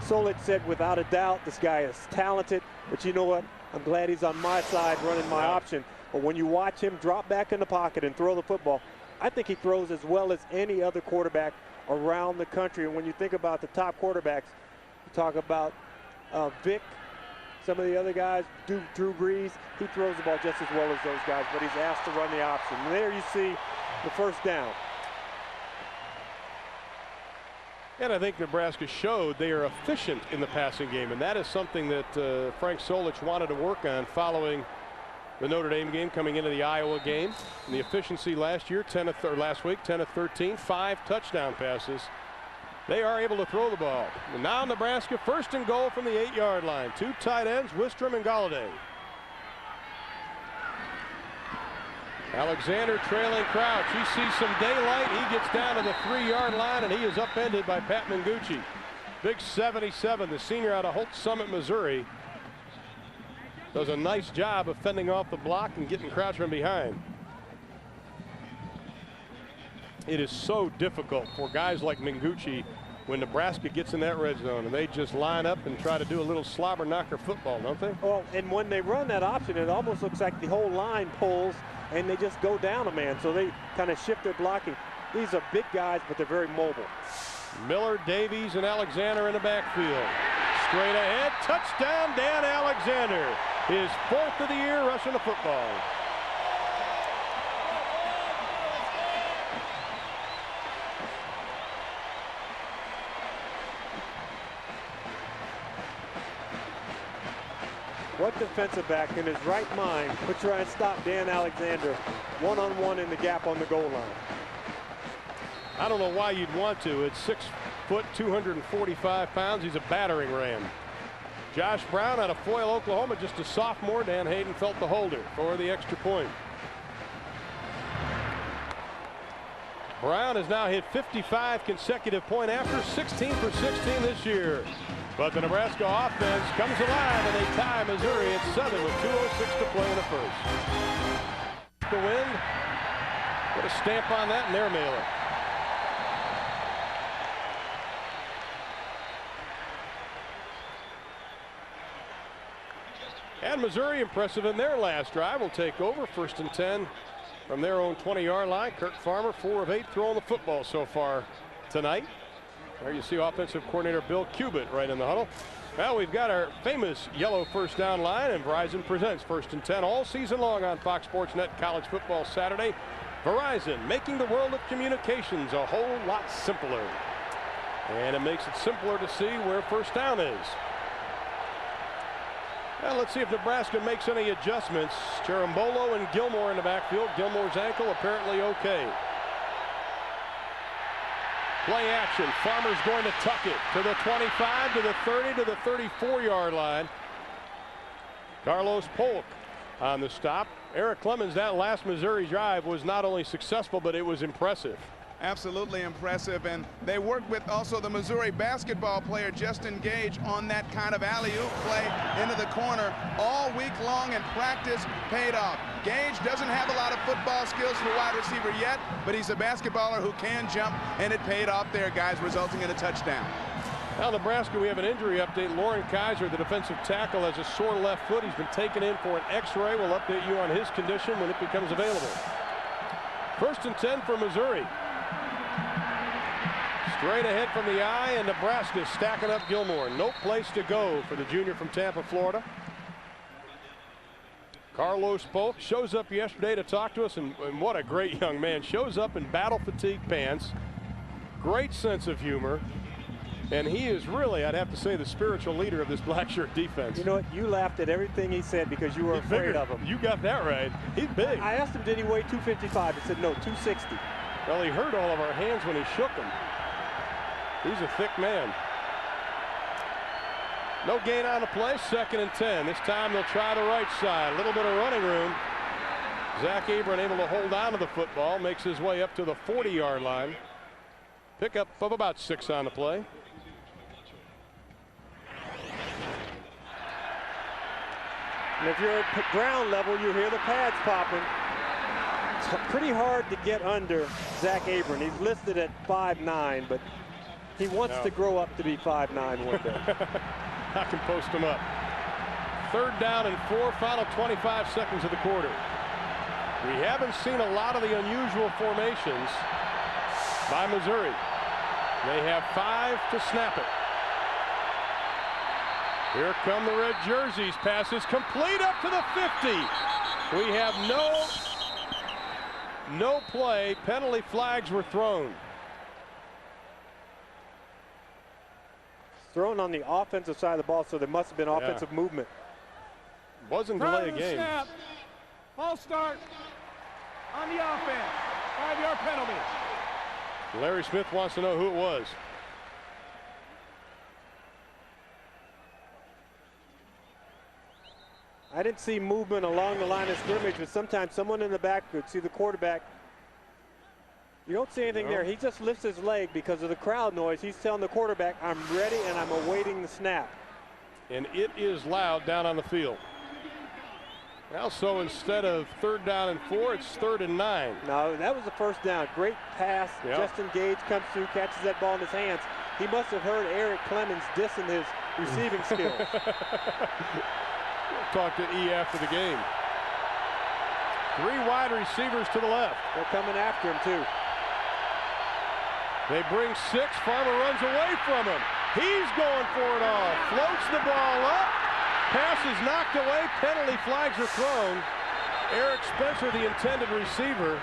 Speaker 6: Solich said, without a doubt, this guy is talented, but you know what? I'm glad he's on my side running my option. But when you watch him drop back in the pocket and throw the football, I think he throws as well as any other quarterback around the country. And when you think about the top quarterbacks, you talk about Vic, some of the other guys, Drew Brees, he throws the ball just as well as those guys, but he's asked to run the option. And there you see the first down.
Speaker 2: And I think Nebraska showed they are efficient in the passing game, and that is something that Frank Solich wanted to work on following the Notre Dame game, coming into the Iowa game. And the efficiency last year, last week, 10 of 13, 5 touchdown passes. They are able to throw the ball. And now Nebraska first and goal from the 8-yard line. 2 tight ends, Wistrom and Galladay. Alexander trailing Crouch. He sees some daylight. He gets down to the 3-yard line, and he is upended by Pat Mangucci. Big 77, the senior out of Holt Summit, Missouri. Does a nice job of fending off the block and getting Crouch from behind. It is so difficult for guys like Mangucci when Nebraska gets in that red zone, and they just line up and try to do a little slobber knocker football, don't they?
Speaker 6: Well, and when they run that option, it almost looks like the whole line pulls and they just go down a man, so they kind of shift their blocking. These are big guys, but they're very mobile.
Speaker 2: Miller, Davies, and Alexander in the backfield. Straight ahead, touchdown, Dan Alexander. His 4th of the year rushing the football.
Speaker 6: What defensive back in his right mind would try and stop Dan Alexander one-on-one in the gap on the goal line?
Speaker 2: I don't know why you'd want to. It's 6 foot, 245 pounds. He's a battering ram. Josh Brown out of Foyle, Oklahoma, just a sophomore. Dan Hayden felt the holder for the extra point. Brown has now hit 55 consecutive point after 16 for 16 this year. But the Nebraska offense comes alive, and they tie Missouri at 7 with 2:06 to play in the first. The wind, put a stamp on that in their mailer. And Missouri, impressive in their last drive, will take over 1st and 10 from their own 20-yard line. Kirk Farmer, 4 of 8 throwing the football so far tonight. There you see offensive coordinator Bill Cubitt right in the huddle. Well, we've got our famous yellow first down line, and Verizon presents 1st and 10 all season long on Fox Sports Net College Football Saturday. Verizon, making the world of communications a whole lot simpler. And it makes it simpler to see where first down is. Well, let's see if Nebraska makes any adjustments. Cherambolo and Gilmore in the backfield. Gilmore's ankle apparently okay. Play action. Farmer's going to tuck it to the 25, to the 30, to the 34-yard line. Carlos Polk on the stop. Eric Clemens, that last Missouri drive was not only successful, but it was impressive.
Speaker 4: Absolutely impressive, and they worked with also the Missouri basketball player Justin Gage on that kind of alley-oop play into the corner all week long, and practice paid off. Gage doesn't have a lot of football skills for wide receiver yet, but he's a basketballer who can jump, and it paid off there, guys, resulting in a touchdown.
Speaker 2: Now, Nebraska, we have an injury update. Loren Kaiser, the defensive tackle, has a sore left foot. He's been taken in for an x-ray. We'll update you on his condition when it becomes available. 1st and 10 for Missouri. Straight ahead from the eye, and Nebraska stacking up Gilmore. No place to go for the junior from Tampa, Florida. Carlos Polk shows up yesterday to talk to us, and what a great young man. Shows up in battle fatigue pants. Great sense of humor. And he is really, I'd have to say, the spiritual leader of this black shirt defense.
Speaker 6: You know what? You laughed at everything he said because you were afraid of him.
Speaker 2: You got that right. He's big.
Speaker 6: I asked him, did he weigh 255? He said, no, 260.
Speaker 2: Well, he hurt all of our hands when he shook them. He's a thick man. No gain on the play. 2nd and 10. This time they'll try the right side. A little bit of running room. Zach Abram able to hold on to the football. Makes his way up to the 40-yard line. Pickup of about 6 on the play.
Speaker 6: And if you're at ground level, you hear the pads popping. It's pretty hard to get under Zach Abram. He's listed at 5'9", but he wants to grow up to be 5'9" one day.
Speaker 2: I can post him up. 3rd down and 4, final 25 seconds of the quarter. We haven't seen a lot of the unusual formations by Missouri. They have 5 to snap it. Here come the red jerseys. Passes complete up to the 50. We have no play. Penalty flags were thrown.
Speaker 6: Thrown on the offensive side of the ball, so there must have been offensive movement.
Speaker 2: Wasn't delay of game.
Speaker 5: Snap. False start on the offense. 5-yard penalty.
Speaker 2: Larry Smith wants to know who it was.
Speaker 6: I didn't see movement along the line of scrimmage, but sometimes someone in the back could see the quarterback. You don't see anything there. He just lifts his leg because of the crowd noise. He's telling the quarterback, I'm ready and I'm awaiting the snap.
Speaker 2: And it is loud down on the field. Now, so instead of 3rd down and 4, it's 3rd and 9.
Speaker 6: No, that was the 1st down. Great pass.
Speaker 2: Yep.
Speaker 6: Justin Gage comes through, catches that ball in his hands. He must have heard Eric Clemens dissing his receiving skills.
Speaker 2: Talk to E after the game. 3 wide receivers to the left.
Speaker 6: They're coming after him, too.
Speaker 2: They bring 6. Farmer runs away from him. He's going for it all. Floats the ball up. Pass is knocked away. Penalty flags are thrown. Eric Spencer, the intended receiver.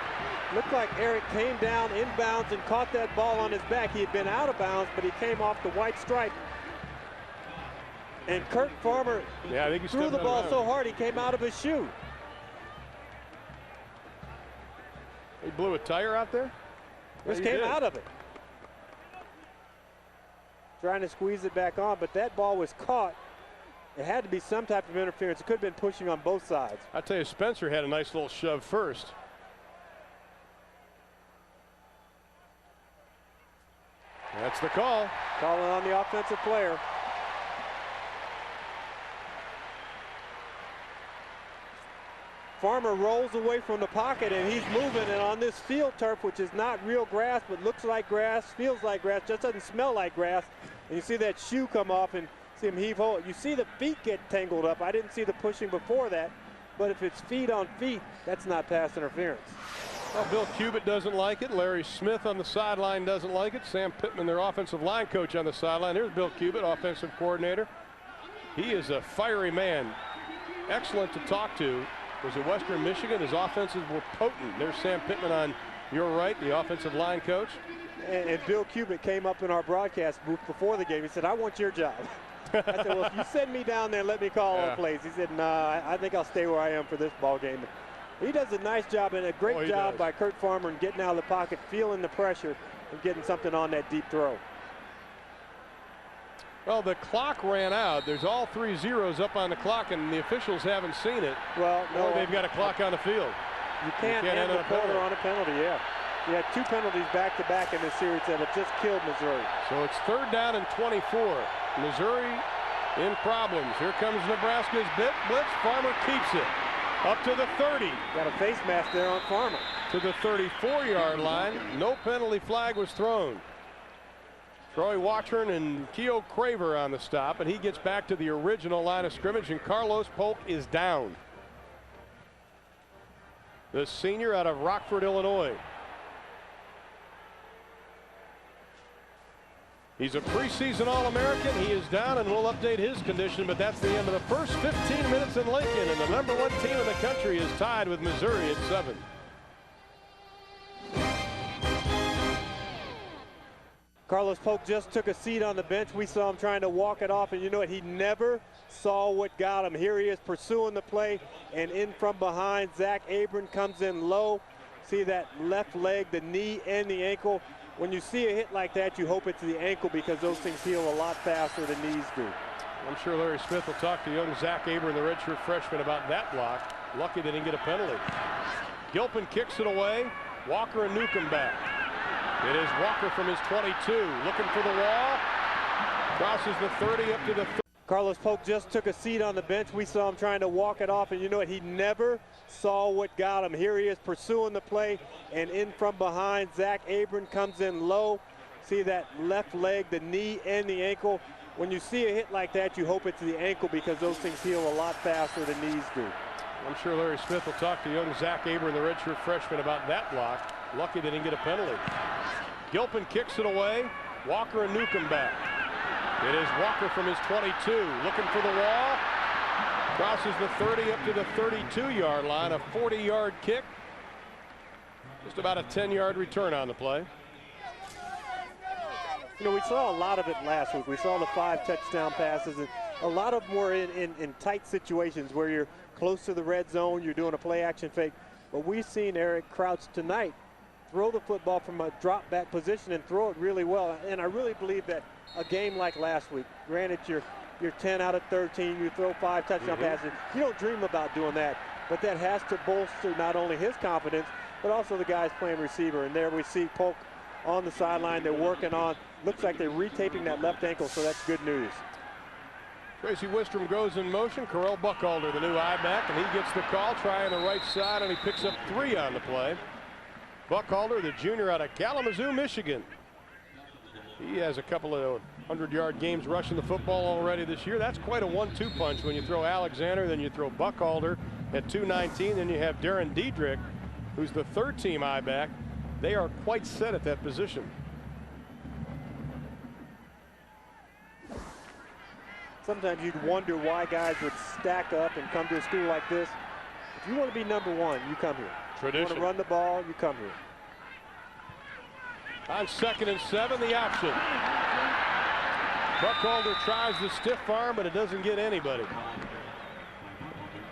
Speaker 6: Looked like Eric came down inbounds and caught that ball on his back. He had been out of bounds, but he came off the white stripe. And Kurt Farmer threw the ball so hard he came out of his shoe.
Speaker 2: He blew a tire out there?
Speaker 6: Just came out of it. Trying to squeeze it back on, but that ball was caught. It had to be some type of interference. It could have been pushing on both sides.
Speaker 2: I tell you, Spencer had a nice little shove first. That's the call.
Speaker 6: Calling on the offensive player. Farmer rolls away from the pocket, and he's moving, and on this field turf, which is not real grass, but looks like grass, feels like grass, just doesn't smell like grass, and you see that shoe come off and see him heave ho. You see the feet get tangled up. I didn't see the pushing before that, but if it's feet on feet, that's not pass interference.
Speaker 2: Well, Bill Cubitt doesn't like it. Larry Smith on the sideline doesn't like it. Sam Pittman, their offensive line coach, on the sideline. Here's Bill Cubitt, offensive coordinator. He is a fiery man. Excellent to talk to. Was at Western Michigan. His offenses were potent. There's Sam Pittman on your right, the offensive line coach.
Speaker 6: And Bill Cubitt came up in our broadcast booth before the game. He said, I want your job. I said, well, if you send me down there and let me call all plays. He said, nah, I think I'll stay where I am for this ball game. He does a nice job and a great job by Kurt Farmer in getting out of the pocket, feeling the pressure, and getting something on that deep throw.
Speaker 2: Well, the clock ran out. There's all 3 zeros up on the clock, and the officials haven't seen it.
Speaker 6: Well, no.
Speaker 2: Or they've got a clock on the field.
Speaker 6: You can't end a quarter on a penalty, yeah. You had 2 penalties back-to-back in this series that have just killed Missouri.
Speaker 2: So it's 3rd down and 24. Missouri in problems. Here comes Nebraska's blitz. Farmer keeps it. Up to the 30.
Speaker 6: Got a face mask there on Farmer.
Speaker 2: To the 34-yard line. No penalty flag was thrown. Troy Watchern and Keo Craver on the stop, and he gets back to the original line of scrimmage, and Carlos Polk is down. The senior out of Rockford, Illinois. He's a preseason All-American. He is down, and we'll update his condition, but that's the end of the first 15 minutes in Lincoln, and the #1 team in the country is tied with Missouri at 7.
Speaker 6: Carlos Polk just took a seat on the bench. We saw him trying to walk it off, and you know what? He never saw what got him. Here he is pursuing the play, and in from behind, Zach Abram comes in low. See that left leg, the knee, and the ankle. When you see a hit like that, you hope it's the ankle because those things heal a lot faster than knees do.
Speaker 2: I'm sure Larry Smith will talk to young Zach Abram, the redshirt freshman, about that block. Lucky they didn't get a penalty. Gilpin kicks it away. Walker and Newcomb back. It is Walker from his 22, looking for the wall. Crosses the 30 up to the 30.
Speaker 6: Carlos Polk just took a seat on the bench. We saw him trying to walk it off, and you know what? He never saw what got him. Here he is pursuing the play, and in from behind, Zach Abram comes in low. See that left leg, the knee, and the ankle. When you see a hit like that, you hope it's the ankle because those things heal a lot faster than knees do.
Speaker 2: I'm sure Larry Smith will talk to young Zach Abram, the redshirt freshman, about that block. Lucky they didn't get a penalty. Gilpin kicks it away. Walker and Newcomb back. It is Walker from his 22, looking for the wall. Crosses the 30 up to the 32-yard line, a 40-yard kick. Just about a 10-yard return on the play.
Speaker 6: You know, we saw a lot of it last week. We saw the 5 touchdown passes, and a lot of them were in tight situations where you're close to the red zone, you're doing a play-action fake. But we've seen Eric Crouch tonight throw the football from a drop-back position and throw it really well. And I really believe that a game like last week, granted you're 10 out of 13, you throw 5 touchdown passes, you don't dream about doing that. But that has to bolster not only his confidence, but also the guys playing receiver. And there we see Polk on the sideline. They're working on, looks like they're retaping that left ankle, so that's good news.
Speaker 2: Tracy Wistrom goes in motion. Correll Buckalder, the new I-back, and he gets the call, trying the right side, and he picks up 3 on the play. Buckalder, the junior out of Kalamazoo, Michigan. He has a couple of 100-yard games rushing the football already this year. That's quite a 1-2 punch when you throw Alexander, then you throw Buckalder at 219, then you have Darren Diedrich, who's the 3rd-team I-back. They are quite set at that position.
Speaker 6: Sometimes you'd wonder why guys would stack up and come to a school like this. If you want to be #1, you come here.
Speaker 2: Tradition.
Speaker 6: You want to run the ball, you come here.
Speaker 2: On 2nd and 7, the option. Buckalder tries the stiff arm, but it doesn't get anybody.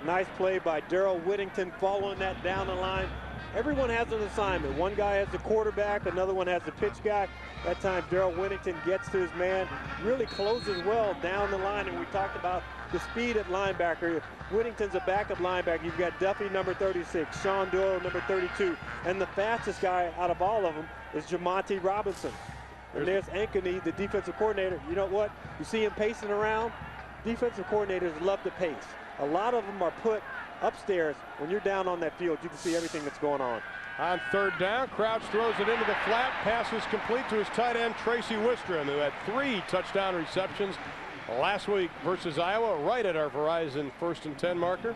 Speaker 6: Nice play by Darrell Whittington following that down the line. Everyone has an assignment. One guy has the quarterback, another one has the pitch guy. That time Darrell Whittington gets to his man, really closes well down the line, and we talked about the speed at linebacker. Whittington's a backup linebacker. You've got Duffy, number 36, Sean Doyle, number 32, and the fastest guy out of all of them is Jamonte Robinson. And there's Ankeny, the defensive coordinator. You know what? You see him pacing around. Defensive coordinators love to pace. A lot of them are put upstairs. When you're down on that field, you can see everything that's going on.
Speaker 2: On 3rd down, Crouch throws it into the flat. Pass is complete to his tight end, Tracy Wistrom, who had 3 touchdown receptions last week versus Iowa, right at our Verizon 1st and 10 marker.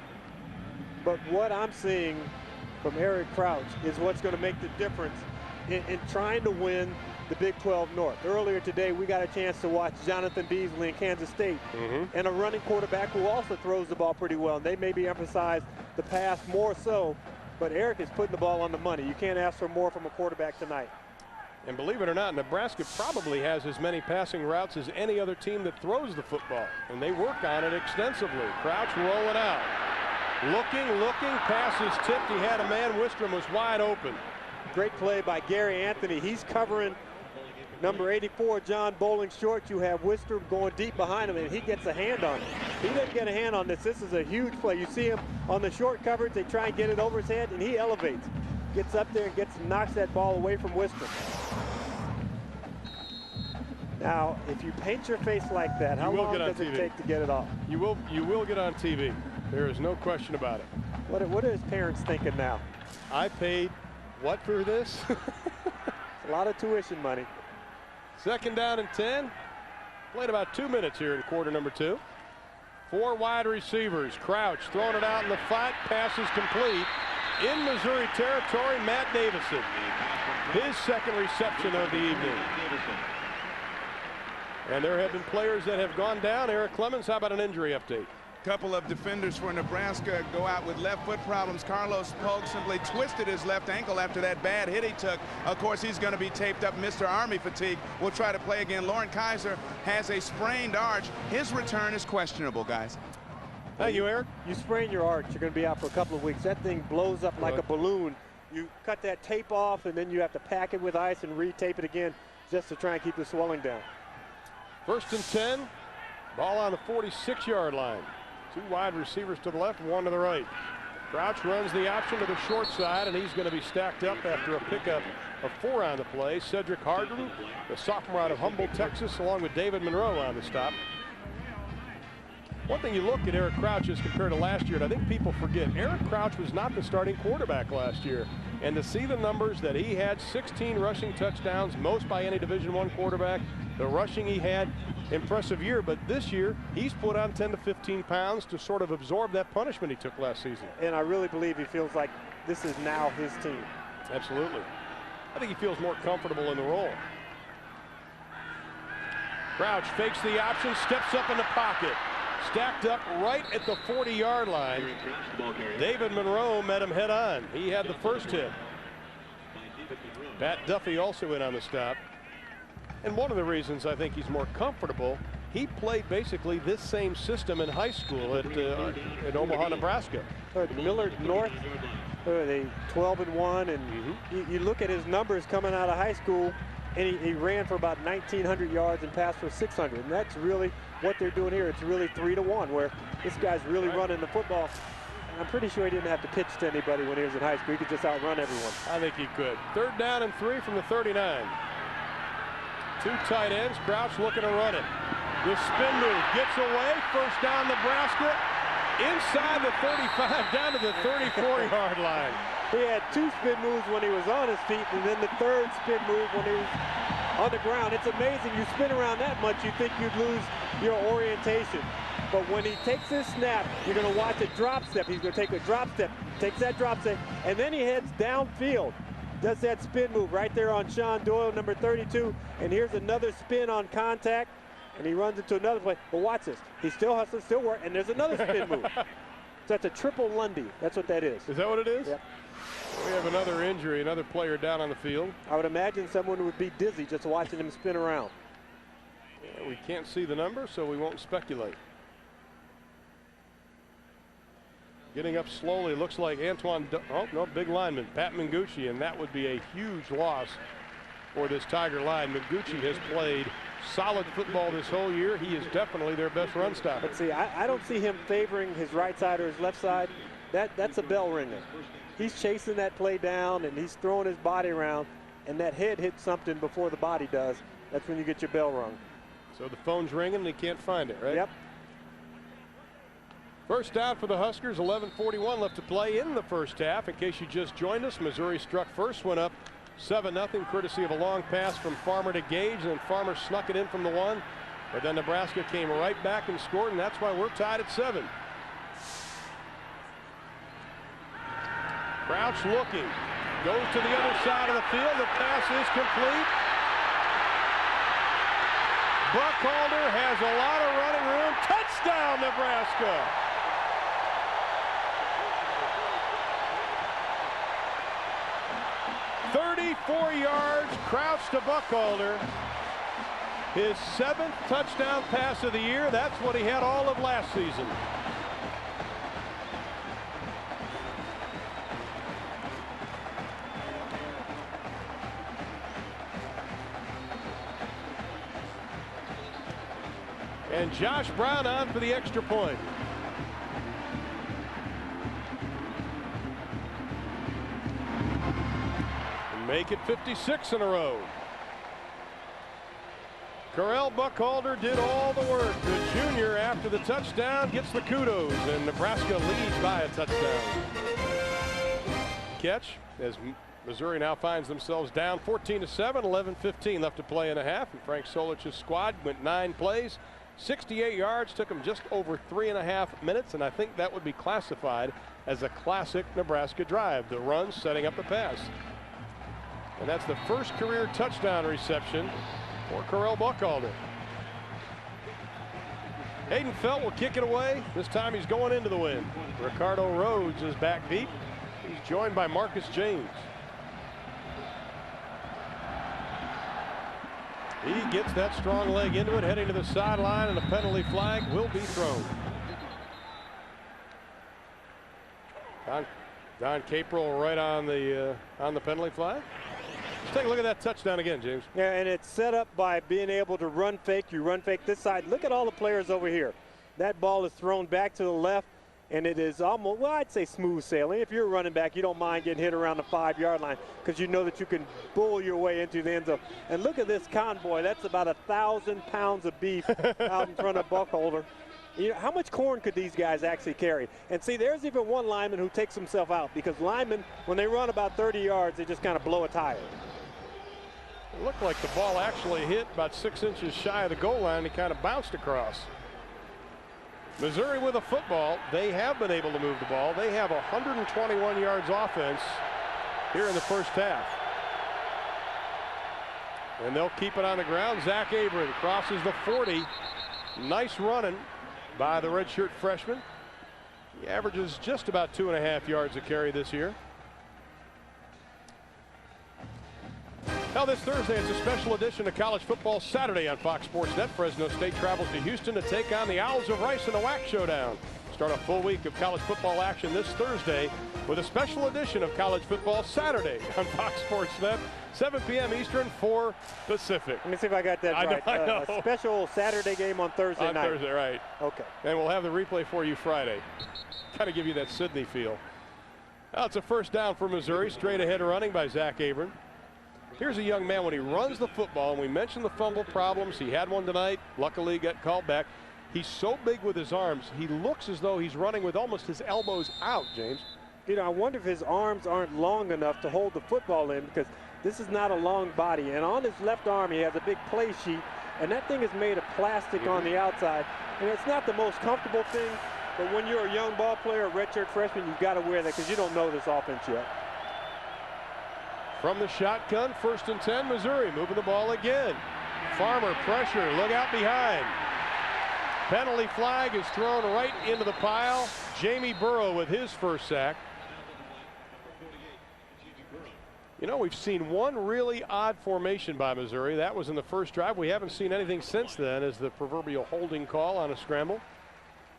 Speaker 6: But what I'm seeing from Eric Crouch is what's going to make the difference in trying to win the Big 12 North. Earlier today, we got a chance to watch Jonathan Beasley in Kansas State, and a running quarterback who also throws the ball pretty well. And they maybe emphasize the pass more so, but Eric is putting the ball on the money. You can't ask for more from a quarterback tonight.
Speaker 2: And believe it or not, Nebraska probably has as many passing routes as any other team that throws the football, and they work on it extensively. Crouch rolling out. Looking, pass is tipped. He had a man. Wistrom was wide open.
Speaker 6: Great play by Gary Anthony. He's covering number 84, John Bowling short. You have Wistrom going deep behind him, and he gets a hand on it. He didn't get a hand on this. This is a huge play. You see him on the short coverage. They try and get it over his head, and he elevates. Gets up there and knocks that ball away from Wistrom. Now, if you paint your face like that, how long does it take to get it off?
Speaker 2: You will get on TV. There is no question about it.
Speaker 6: What are his parents thinking now?
Speaker 2: I paid what for this?
Speaker 6: A lot of tuition money.
Speaker 2: Second down and 10. Played about 2 minutes here in quarter number 2. 4 wide receivers. Crouch throwing it out in the flat. Pass is complete. In Missouri territory, Matt Davison. His second reception of the evening. And there have been players that have gone down. Eric Clemens, how about an injury update?
Speaker 4: Couple of defenders for Nebraska go out with left foot problems. Carlos Polk simply twisted his left ankle after that bad hit he took. Of course, he's going to be taped up. Mr. Army fatigue will try to play again. Lauren Kaiser has a sprained arch. His return is questionable, guys.
Speaker 2: Thank you, Eric.
Speaker 6: You sprain your arch, you're going to be out for a couple of weeks. That thing blows up like a balloon. You cut that tape off, and then you have to pack it with ice and re-tape it again just to try and keep the swelling down.
Speaker 2: First and 10. Ball on the 46-yard line. 2 wide receivers to the left, 1 to the right. Crouch runs the option to the short side, and he's going to be stacked up after a pickup of 4 on the play. Cedric Hardin, the sophomore out of Humboldt, Texas, along with David Monroe on the stop. One thing you look at Eric Crouch as compared to last year, and I think people forget, Eric Crouch was not the starting quarterback last year. And to see the numbers that he had, 16 rushing touchdowns, most by any Division I quarterback, the rushing he had, impressive year. But this year, he's put on 10 to 15 pounds to sort of absorb that punishment he took last season.
Speaker 6: And I really believe he feels like this is now his team.
Speaker 2: Absolutely. I think he feels more comfortable in the role. Crouch fakes the option, steps up in the pocket. Stacked up right at the 40-yard line. David Monroe met him head on. He had the first hit. Pat Duffy also in on the stop. And one of the reasons I think he's more comfortable, he played basically this same system in high school at Omaha, Nebraska.
Speaker 6: Millard North, they 12-1, and you look at his numbers coming out of high school, and he ran for about 1,900 yards and passed for 600. And that's really what they're doing here. It's really 3-1, where this guy's really running the football. And I'm pretty sure he didn't have to pitch to anybody when he was in high school. He could just outrun everyone.
Speaker 2: I think he could. 3rd down and 3 from the 39. 2 tight ends. Crouch looking to run it. The spin move gets away. First down, Nebraska. Inside the 35, down to the 34-yard line.
Speaker 6: He had 2 spin moves when he was on his feet, and then the 3rd spin move when he was on the ground. It's amazing. You spin around that much, you think you'd lose your orientation. But when he takes his snap, you're going to watch a drop step. He's going to take a drop step, takes that drop step, and then he heads downfield. Does that spin move right there on Sean Doyle, number 32. And here's another spin on contact, and he runs into another play. But watch this. He still hustles, still work, and there's another spin move. So that's a triple Lundy. That's what that is.
Speaker 2: Is that what it is?
Speaker 6: Yep.
Speaker 2: We have another injury, another player down on the field.
Speaker 6: I would imagine someone would be dizzy just watching him spin around.
Speaker 2: Yeah, we can't see the number, so we won't speculate. Getting up slowly, looks like big lineman, Pat Mengucci, and that would be a huge loss for this Tiger line. Mengucci has played solid football this whole year. He is definitely their best run stopper.
Speaker 6: But see, I don't see him favoring his right side or his left side. That's a bell ringer. He's chasing that play down, and he's throwing his body around, and that head hits something before the body does. That's when you get your bell rung.
Speaker 2: So the phone's ringing, and they can't find it, right?
Speaker 6: Yep.
Speaker 2: First down for the Huskers, 11:41 left to play in the first half. In case you just joined us, Missouri struck first, went up 7-0, courtesy of a long pass from Farmer to Gage, and then Farmer snuck it in from the 1. But then Nebraska came right back and scored, and that's why we're tied at 7. Crouch looking. Goes to the other side of the field. The pass is complete. Buckhalter has a lot of running room. Touchdown, Nebraska. "34 yards, Crouch to Buckhalter. His 7th touchdown pass of the year. That's what he had all of last season. And Josh Brown on for the extra point. And make it 56 in a row. Correll Buckhalter did all the work. The junior, after the touchdown, gets the kudos, and Nebraska leads by a touchdown. Catch as Missouri now finds themselves down 14-7, 11:15 left to play in a half, and Frank Solich's squad went 9 plays, 68 yards, took them just over 3.5 minutes, and I think that would be classified as a classic Nebraska drive. The run setting up the pass. And that's the first career touchdown reception for Corell Buckhalter. Hayden Felt will kick it away. This time he's going into the wind. Ricardo Rhodes is back deep. He's joined by Marcus James. He gets that strong leg into it, heading to the sideline, and a penalty flag will be thrown. Don Caprell right on the penalty flag. Let's take a look at that touchdown again, James.
Speaker 6: Yeah, and it's set up by being able to run fake. You run fake this side. Look at all the players over here. That ball is thrown back to the left, and it is almost, well, I'd say smooth sailing. If you're a running back, you don't mind getting hit around the 5-yard line because you know that you can bull your way into the end zone. And look at this convoy. That's about 1,000 pounds of beef out in front of Buckhalter. You know, how much corn could these guys actually carry? And see, there's even one lineman who takes himself out because linemen, when they run about 30 yards, they just kind of blow a tire.
Speaker 2: It looked like the ball actually hit about 6 inches shy of the goal line. He kind of bounced across. Missouri with a football. They have been able to move the ball. They have 121 yards offense here in the first half. And they'll keep it on the ground. Zach Abram crosses the 40. Nice running by the redshirt freshman. He averages just about 2.5 yards a carry this year. Now this Thursday, it's a special edition of College Football Saturday on Fox Sports Net. Fresno State travels to Houston to take on the Owls of Rice in the WAC Showdown. Start a full week of college football action this Thursday with a special edition of College Football Saturday on Fox Sports Net, 7 p.m. Eastern, 4 Pacific.
Speaker 6: Let me see if I got that right.
Speaker 2: I know.
Speaker 6: A special Saturday game on Thursday night.
Speaker 2: On Thursday, right.
Speaker 6: Okay.
Speaker 2: And we'll have the replay for you Friday. Kind of give you that Sydney feel. Now it's a first down for Missouri. Straight ahead running by Zach Abram. Here's a young man when he runs the football, and we mentioned the fumble problems. He had one tonight. Luckily got called back. He's so big with his arms, he looks as though he's running with almost his elbows out, James.
Speaker 6: You know, I wonder if his arms aren't long enough to hold the football in because this is not a long body. And on his left arm, he has a big play sheet, and that thing is made of plastic on the outside. And it's not the most comfortable thing, but when you're a young ball player, a redshirt freshman, you've got to wear that because you don't know this offense yet.
Speaker 2: From the shotgun, 1st and 10, Missouri moving the ball again. Farmer pressure, look out behind. Penalty flag is thrown right into the pile. Jamie Burrow with his first sack. You know, we've seen one really odd formation by Missouri. That was in the first drive. We haven't seen anything since then as the proverbial holding call on a scramble.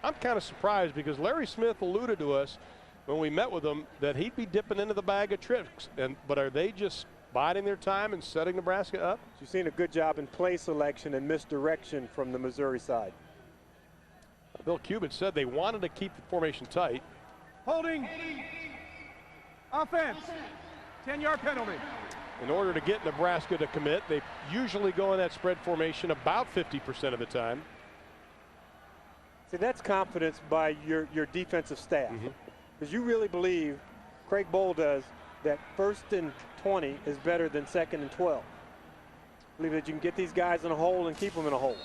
Speaker 2: I'm kind of surprised because Larry Smith alluded to us when we met with him that he'd be dipping into the bag of tricks. But are they just biding their time and setting Nebraska up?
Speaker 6: You've seen a good job in play selection and misdirection from the Missouri side.
Speaker 2: Bill Cuban said they wanted to keep the formation tight.
Speaker 5: Holding. Offense. 10-yard penalty.
Speaker 2: In order to get Nebraska to commit, they usually go in that spread formation about 50% of the time.
Speaker 6: See, that's confidence by your defensive staff. Because you really believe, Craig Bowl does, that 1st and 20 is better than 2nd and 12. Believe that you can get these guys in a hole and keep them in a hole.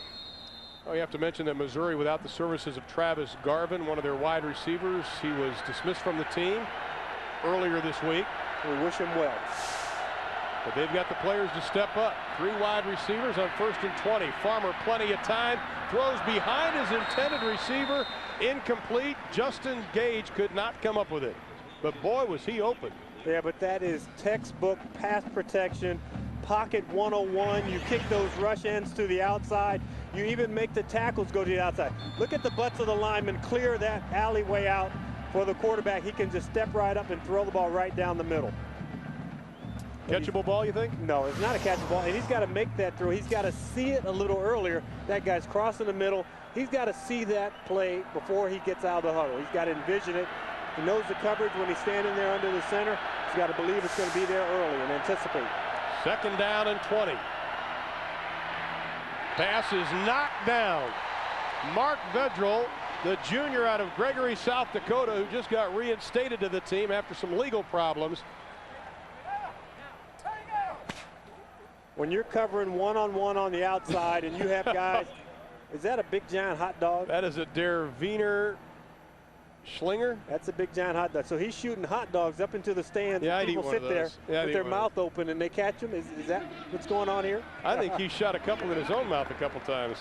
Speaker 2: Oh, you have to mention that Missouri, without the services of Travis Garvin, one of their wide receivers, he was dismissed from the team. earlier this week.
Speaker 6: We wish him well.
Speaker 2: But they've got the players to step up. 3 wide receivers on 1st and 20. Farmer plenty of time. Throws behind his intended receiver. Incomplete. Justin Gage could not come up with it. But boy, was he open.
Speaker 6: Yeah, but that is textbook pass protection. Pocket 101. You kick those rush ends to the outside. You even make the tackles go to the outside. Look at the butts of the linemen clear that alleyway out for the quarterback. He can just step right up and throw the ball right down the middle.
Speaker 2: Catchable ball, you think?
Speaker 6: No, it's not a catchable ball, and he's got to make that throw. He's got to see it a little earlier. That guy's crossing the middle. He's got to see that play before he gets out of the huddle. He's got to envision it. He knows the coverage when he's standing there under the center. He's got to believe it's going to be there early and anticipate.
Speaker 2: 2nd down and 20. Pass is knocked down. Mark Vedral, the junior out of Gregory, South Dakota, who just got reinstated to the team after some legal problems.
Speaker 6: When you're covering one-on-one on the outside and you have guys, is that a big giant hot dog?
Speaker 2: That is a Der Wiener Schlinger.
Speaker 6: That's a big giant hot dog. So he's shooting hot dogs up into the stands.
Speaker 2: Yeah,
Speaker 6: and people sit there with their mouth open and they catch them. Is that what's going on here?
Speaker 2: I think he shot a couple in his own mouth a couple times.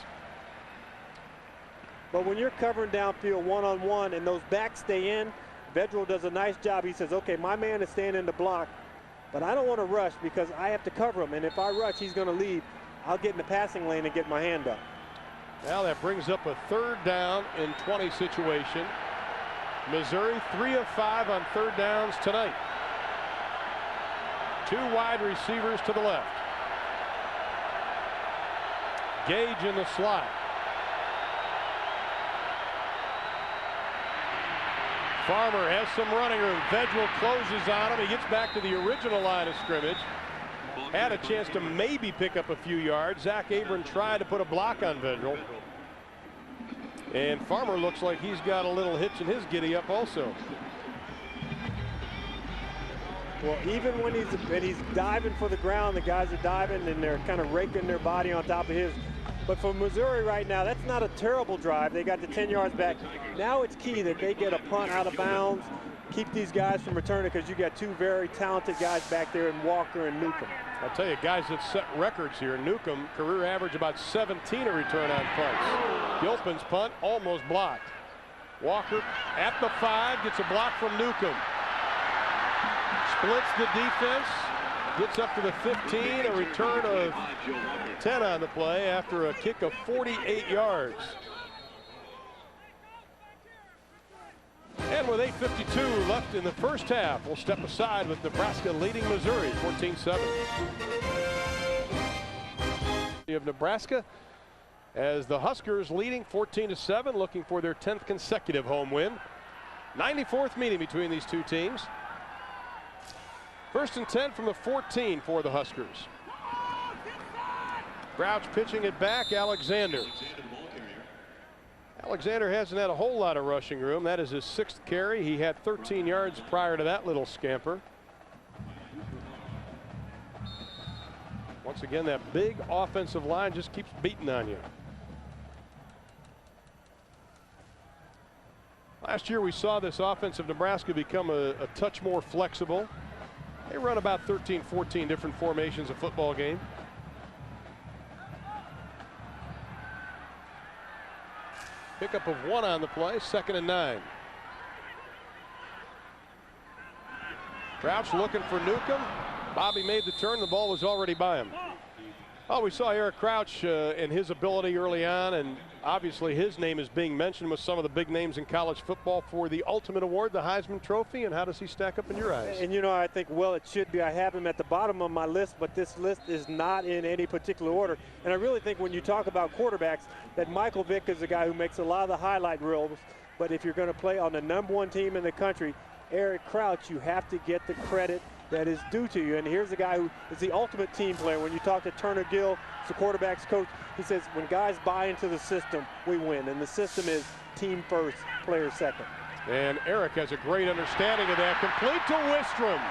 Speaker 6: But when you're covering downfield one-on-one and those backs stay in, Vedral does a nice job. He says, okay, my man is staying in the block, but I don't want to rush because I have to cover him. And if I rush, he's going to leave. I'll get in the passing lane and get my hand up.
Speaker 2: Now that brings up a 3rd down and 20 situation. Missouri 3 of 5 on 3rd downs tonight. 2 wide receivers to the left. Gage in the slot. Farmer has some running room. Vedral closes on him. He gets back to the original line of scrimmage. Had a chance to maybe pick up a few yards. Zach Abram tried to put a block on Vedral. And Farmer looks like he's got a little hitch in his giddy up also.
Speaker 6: Well, even when he's diving for the ground, the guys are diving and they're kind of raking their body on top of his. But for Missouri right now, that's not a terrible drive. They got the 10 yards back. Now it's key that they get a punt out of bounds, keep these guys from returning, because you got 2 very talented guys back there in Walker and Newcomb.
Speaker 2: I'll tell you, guys that set records here. Newcomb, career average about 17 a return on punts. Gilpin's punt almost blocked. Walker at the 5 gets a block from Newcomb. Splits the defense, gets up to the 15, a return of 10 on the play after a kick of 48 yards. And with 8:52 left in the first half, we'll step aside with Nebraska leading Missouri 14-7. Of Nebraska as the Huskers leading 14-7, looking for their 10th consecutive home win. 94th meeting between these two teams. 1st and 10 from the 14 for the Huskers. Crouch pitching it back. Alexander hasn't had a whole lot of rushing room. That is his 6th carry. He had 13 yards prior to that little scamper. Once again, that big offensive line just keeps beating on you. Last year we saw this offense of Nebraska become a touch more flexible. They run about 13, 14 different formations a football game. Pickup of 1 on the play, 2nd and 9. Crouch looking for Newcomb. Bobby made the turn. The ball was already by him. Oh, we saw Eric Crouch and his ability early on, and obviously his name is being mentioned with some of the big names in college football for the ultimate award, the Heisman Trophy. And how does he stack up in your eyes?
Speaker 6: And you know, I think, well, it should be. I have him at the bottom of my list, but this list is not in any particular order. And I really think when you talk about quarterbacks, that Michael Vick is a guy who makes a lot of the highlight reels. But if you're going to play on the #1 team in the country, Eric Crouch, you have to get the credit that is due to you. And here's a guy who is the ultimate team player. When you talk to Turner Gill, the quarterback's coach, he says when guys buy into the system, we win. And the system is team first, player second.
Speaker 2: And Eric has a great understanding of that. Complete to Wistrom.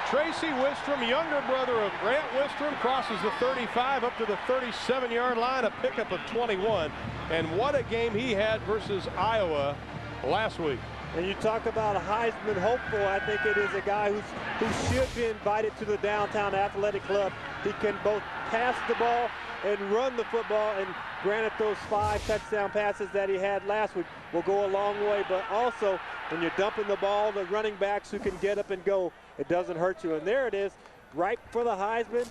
Speaker 2: Tracy Wistrom, younger brother of Grant Wistrom, crosses the 35 up to the 37-yard line, a pickup of 21. And what a game he had versus Iowa last week.
Speaker 6: And you talk about a Heisman hopeful, I think it is a guy who should be invited to the downtown athletic club. He can both pass the ball and run the football, and granted those 5 touchdown passes that he had last week will go a long way, but also when you're dumping the ball, the running backs who can get up and go, it doesn't hurt you. And there it is, ripe for the Heisman.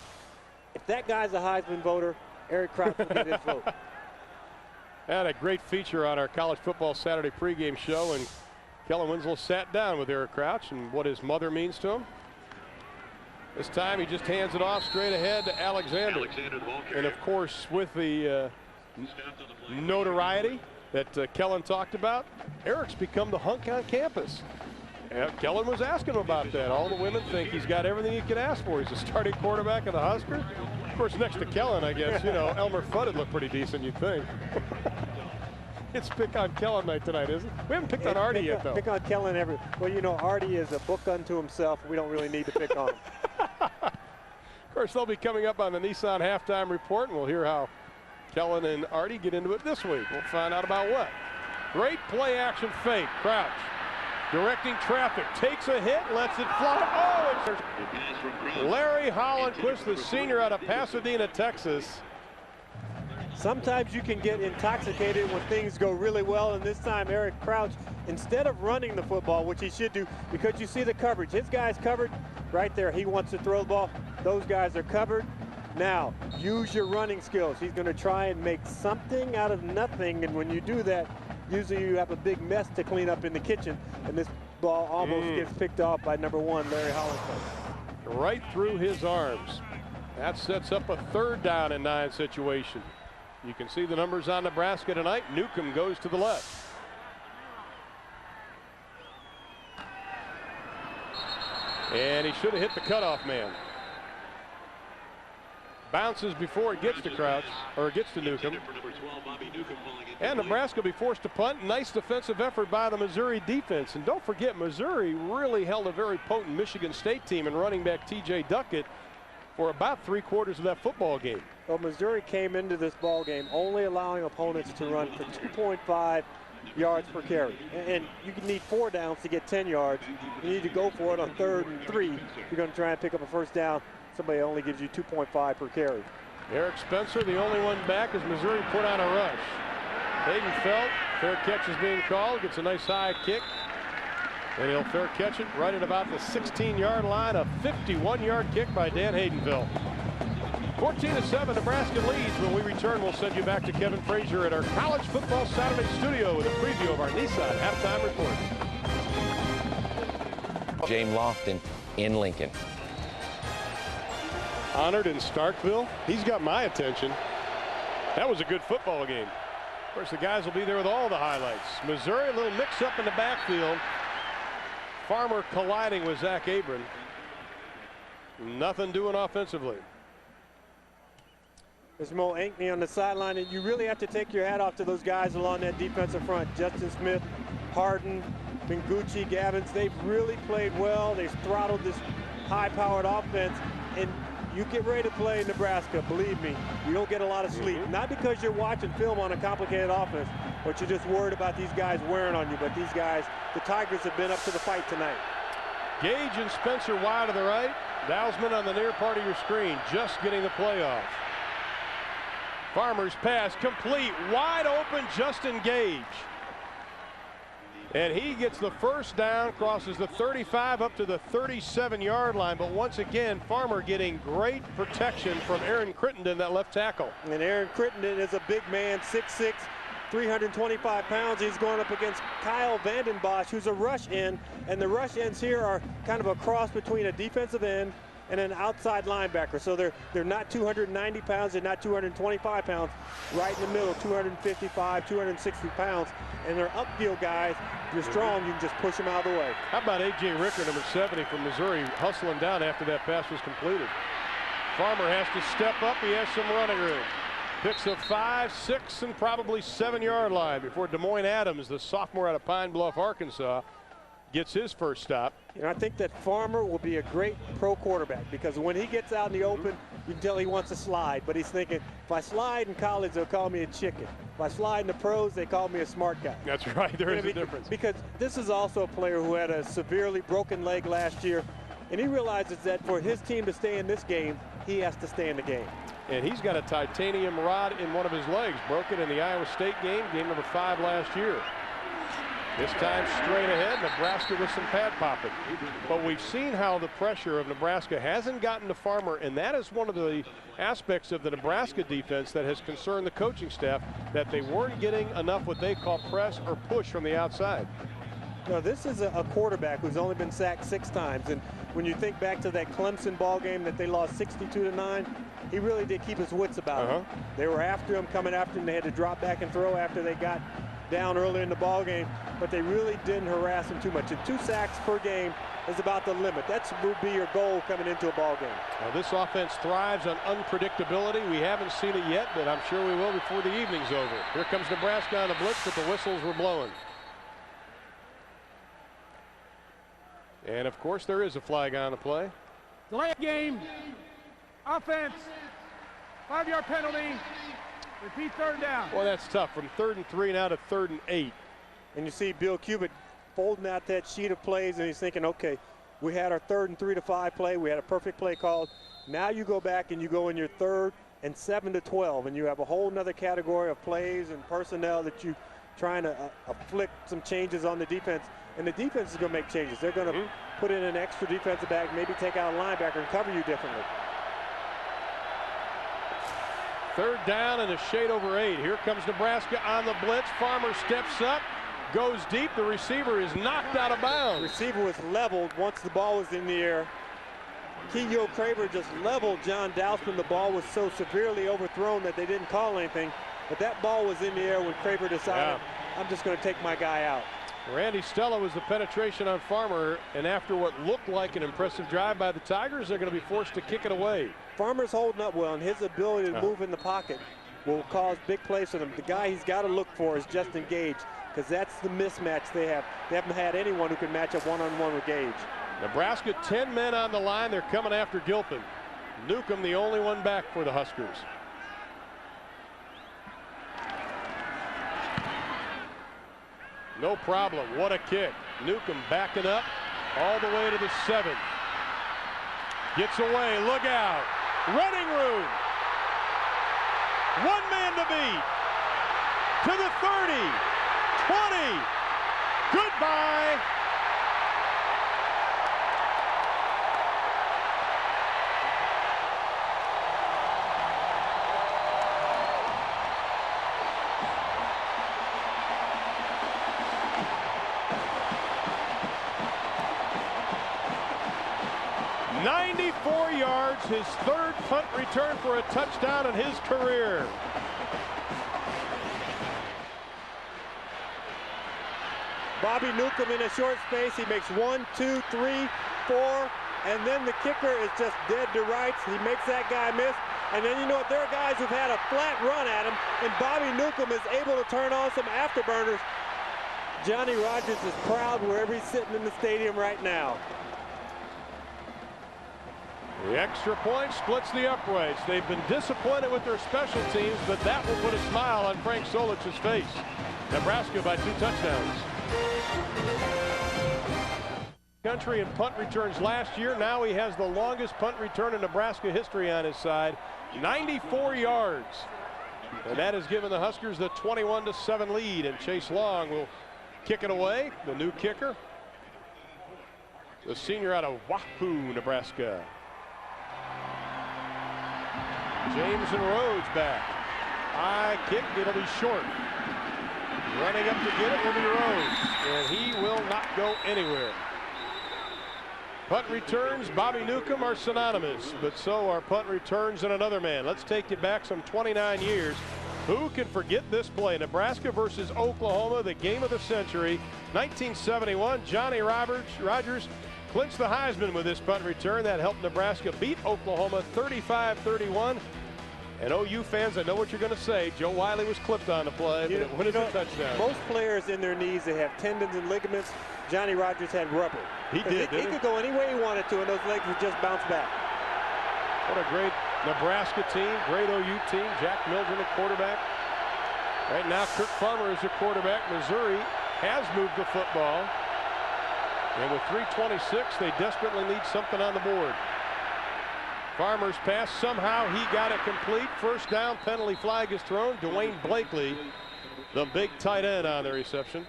Speaker 6: If that guy's a Heisman voter, Eric Crouch will get his vote.
Speaker 2: Had a great feature on our College Football Saturday pregame show, and Kellen Winslow sat down with Eric Crouch and what his mother means to him. This time he just hands it off straight ahead to Alexander. And of course, with the notoriety that Kellen talked about, Eric's become the hunk on campus. Kellen was asking him about that. All the women think he's got everything he could ask for. He's a starting quarterback of the Huskers. Of course, next to Kellen, I guess, you know, Elmer Fudd would look pretty decent, you'd think. It's pick on Kellen night tonight, isn't it? We haven't picked on Artie yet, though.
Speaker 6: Pick on Kellen well, you know, Artie is a book unto himself. We don't really need to pick on him.
Speaker 2: Of course, they'll be coming up on the Nissan halftime report, and we'll hear how Kellen and Artie get into it this week. We'll find out about what. Great play action fake. Crouch directing traffic, takes a hit, lets it fly. Oh, it's Larry Hollandquist, the senior out of Pasadena, Texas.
Speaker 6: Sometimes you can get intoxicated when things go really well, and this time Eric Crouch, instead of running the football, which he should do, because you see the coverage. His guy's covered right there. He wants to throw the ball. Those guys are covered. Now, use your running skills. He's going to try and make something out of nothing, and when you do that, usually you have a big mess to clean up in the kitchen, and this ball almost gets picked off by number 1, Larry Hollandquist.
Speaker 2: Right through his arms. That sets up a 3rd down and 9 situation. You can see the numbers on Nebraska tonight. Newcomb goes to the left. And he should have hit the cutoff man. Bounces before it gets to Crouch, or it gets to Newcomb. And Nebraska will be forced to punt. Nice defensive effort by the Missouri defense. And don't forget, Missouri really held a very potent Michigan State team in running back T.J. Duckett for about 3/4 of that football game.
Speaker 6: Well, Missouri came into this ball game only allowing opponents to run for 2.5 yards per carry. And you can need 4 downs to get 10 yards. You need to go for it on 3rd and 3. You're going to try and pick up a 1st down. Somebody only gives you 2.5 per carry.
Speaker 2: Eric Spencer, the only one back as Missouri put on a rush. Hayden Felt, fair catch is being called, gets a nice high kick. And he'll fair catch it right at about the 16-yard line. A 51-yard kick by Dan Haydenfeld. 14-7, Nebraska leads. When we return, we'll send you back to Kevin Frazier at our College Football Saturday studio with a preview of our Nissan halftime report.
Speaker 7: James Lofton in Lincoln.
Speaker 2: Honored in Starkville. He's got my attention. That was a good football game. Of course, the guys will be there with all the highlights. Missouri, a little mix-up in the backfield. Farmer colliding with Zach Abram. Nothing doing offensively.
Speaker 6: There's Mo Ankney on the sideline, and you really have to take your hat off to those guys along that defensive front. Justin Smith, Harden, Bengucci, Gabbins, they've really played well. They've throttled this high-powered offense, and you get ready to play Nebraska, believe me, you don't get a lot of sleep. Not because you're watching film on a complicated offense, but you're just worried about these guys wearing on you. But these guys, the Tigers, have been up to the fight tonight.
Speaker 2: Gage and Spencer wide to the right. Dowsman on the near part of your screen, just getting the play off. Farmer's pass complete, wide open, Justin Gage. And he gets the 1st down, crosses the 35 up to the 37-yard line. But once again, Farmer getting great protection from Aaron Crittenden, that left tackle.
Speaker 6: And Aaron Crittenden is a big man, 6'6", 325 pounds. He's going up against Kyle Vanden Bosch, who's a rush end. And the rush ends here are kind of a cross between a defensive end and an outside linebacker. So they're not 290 pounds, they're not 225 pounds. Right in the middle, 255, 260 pounds. And they're upfield guys. If you're strong, you can just push them out of the way.
Speaker 2: How about A.J. Ricker, number 70 from Missouri, hustling down after that pass was completed. Farmer has to step up. He has some running room. Picks a 5, 6, and probably 7-yard line before Des Moines Adams, the sophomore out of Pine Bluff, Arkansas, gets his first stop.
Speaker 6: And I think that Farmer will be a great pro quarterback because when he gets out in the open, you can tell he wants to slide. But he's thinking, if I slide in college, they'll call me a chicken. If I slide in the pros, they call me a smart guy.
Speaker 2: That's right. There is a difference.
Speaker 6: Because this is also a player who had a severely broken leg last year. And he realizes that for his team to stay in this game, he has to stay in the game.
Speaker 2: And he's got a titanium rod in one of his legs, broken in the Iowa State game number 5 last year. This time straight ahead, Nebraska with some pad popping. But we've seen how the pressure of Nebraska hasn't gotten to Farmer, and that is one of the aspects of the Nebraska defense that has concerned the coaching staff, that they weren't getting enough what they call press or push from the outside.
Speaker 6: No, this is a quarterback who's only been sacked 6 times. And when you think back to that Clemson ball game that they lost 62-9, he really did keep his wits about him. They were after him, coming after him. They had to drop back and throw after they got down early in the ball game, but they really didn't harass him too much. And 2 sacks per game is about the limit. That would be your goal coming into a ball game.
Speaker 2: Now, this offense thrives on unpredictability. We haven't seen it yet, but I'm sure we will before the evening's over. Here comes Nebraska on the blitz, but the whistles were blowing. And of course there is a flag on the play.
Speaker 5: Delay of game. Offense. 5-yard penalty. Repeat 3rd down.
Speaker 2: Well, that's tough. From 3rd and 3 now to 3rd and 8.
Speaker 6: And you see Bill Cubitt folding out that sheet of plays, and he's thinking, okay, we had our 3rd and 3 to 5 play. We had a perfect play called. Now you go back and you go in your 3rd and 7 to 12, and you have a whole nother category of plays and personnel that you trying to afflict some changes on the defense. And the defense is going to make changes. They're going to put in an extra defensive back, maybe take out a linebacker and cover you differently.
Speaker 2: 3rd down and a shade over 8. Here comes Nebraska on the blitz. Farmer steps up, goes deep. The receiver is knocked out of bounds.
Speaker 6: The receiver was leveled once the ball was in the air. Keyo Craver just leveled John Dousman. The ball was so severely overthrown that they didn't call anything. But that ball was in the air when Craver decided, I'm just going to take my guy out.
Speaker 2: Randy Stella was the penetration on Farmer, and after what looked like an impressive drive by the Tigers, they're going to be forced to kick it away.
Speaker 6: Farmer's holding up well, and his ability to move in the pocket will cause big plays for them. The guy he's got to look for is Justin Gage, because that's the mismatch they have. They haven't had anyone who can match up one-on-one with Gage.
Speaker 2: Nebraska, 10 men on the line. They're coming after Gilpin. Newcomb, the only one back for the Huskers. No problem. What a kick. Newcomb backing up all the way to the 7. Gets away. Look out. Running room. 1 man to beat. To the 30. 20. Goodbye. His 3rd punt return for a touchdown in his career.
Speaker 6: Bobby Newcomb in a short space. He makes 1, 2, 3, 4, and then the kicker is just dead to rights. He makes that guy miss. And then you know what? There are guys who've had a flat run at him, and Bobby Newcomb is able to turn on some afterburners. Johnny Rodgers is proud wherever he's sitting in the stadium right now.
Speaker 2: The extra point splits the uprights. They've been disappointed with their special teams, but that will put a smile on Frank Solich's face. Nebraska by 2 touchdowns. Country in punt returns last year. Now he has the longest punt return in Nebraska history on his side, 94 yards. And that has given the Huskers the 21-7 lead, and Chase Long will kick it away, the new kicker. The senior out of Wahoo, Nebraska. James and Rhodes back. High kick, it'll be short. Running up to get it will be Rhodes, and he will not go anywhere. Punt returns, Bobby Newcomb, are synonymous, but so are punt returns and another man. Let's take you back some 29 years. Who can forget this play? Nebraska versus Oklahoma, the game of the century. 1971, Johnny Rodgers clinched the Heisman with this punt return. That helped Nebraska beat Oklahoma 35-31. And OU fans, I know what you're going to say. Joe Wiley was clipped on the play, but it went as a touchdown.
Speaker 6: Most players in their knees, they have tendons and ligaments. Johnny Rodgers had rubber.
Speaker 2: He did,
Speaker 6: He could go any way he wanted to, and those legs would just bounce back.
Speaker 2: What a great Nebraska team, great OU team. Jack Mildren, the quarterback. Right now, Kurt Farmer is the quarterback. Missouri has moved the football. And with 3:26, they desperately need something on the board. Farmer's pass, somehow he got it complete. First down, penalty flag is thrown. Dwayne Blakely, the big tight end, on the reception.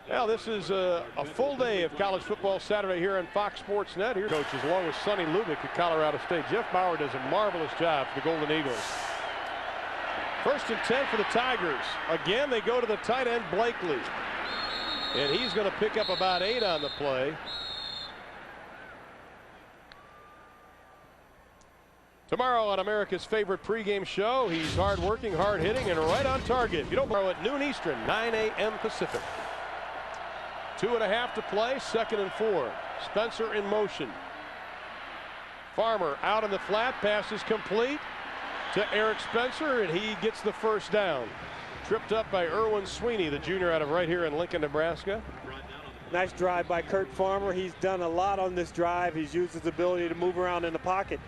Speaker 2: Well, this is a full day of college football Saturday here on Fox Sports Net. Here, coaches, along with Sonny Lubick at Colorado State. Jeff Bauer does a marvelous job for the Golden Eagles. 1st and 10 for the Tigers. Again, they go to the tight end, Blakely. And he's going to pick up about 8 on the play. Tomorrow on America's favorite pregame show, he's hard-working, hard-hitting, and right on target. You don't borrow at noon Eastern, 9 a.m. Pacific. 2.5 to play, 2nd and 4. Spencer in motion. Farmer out in the flat, pass is complete to Eric Spencer, and he gets the first down. Tripped up by Erwin Sweeney, the junior out of right here in Lincoln, Nebraska.
Speaker 6: Nice drive by Kurt Farmer. He's done a lot on this drive. He's used his ability to move around in the pocket.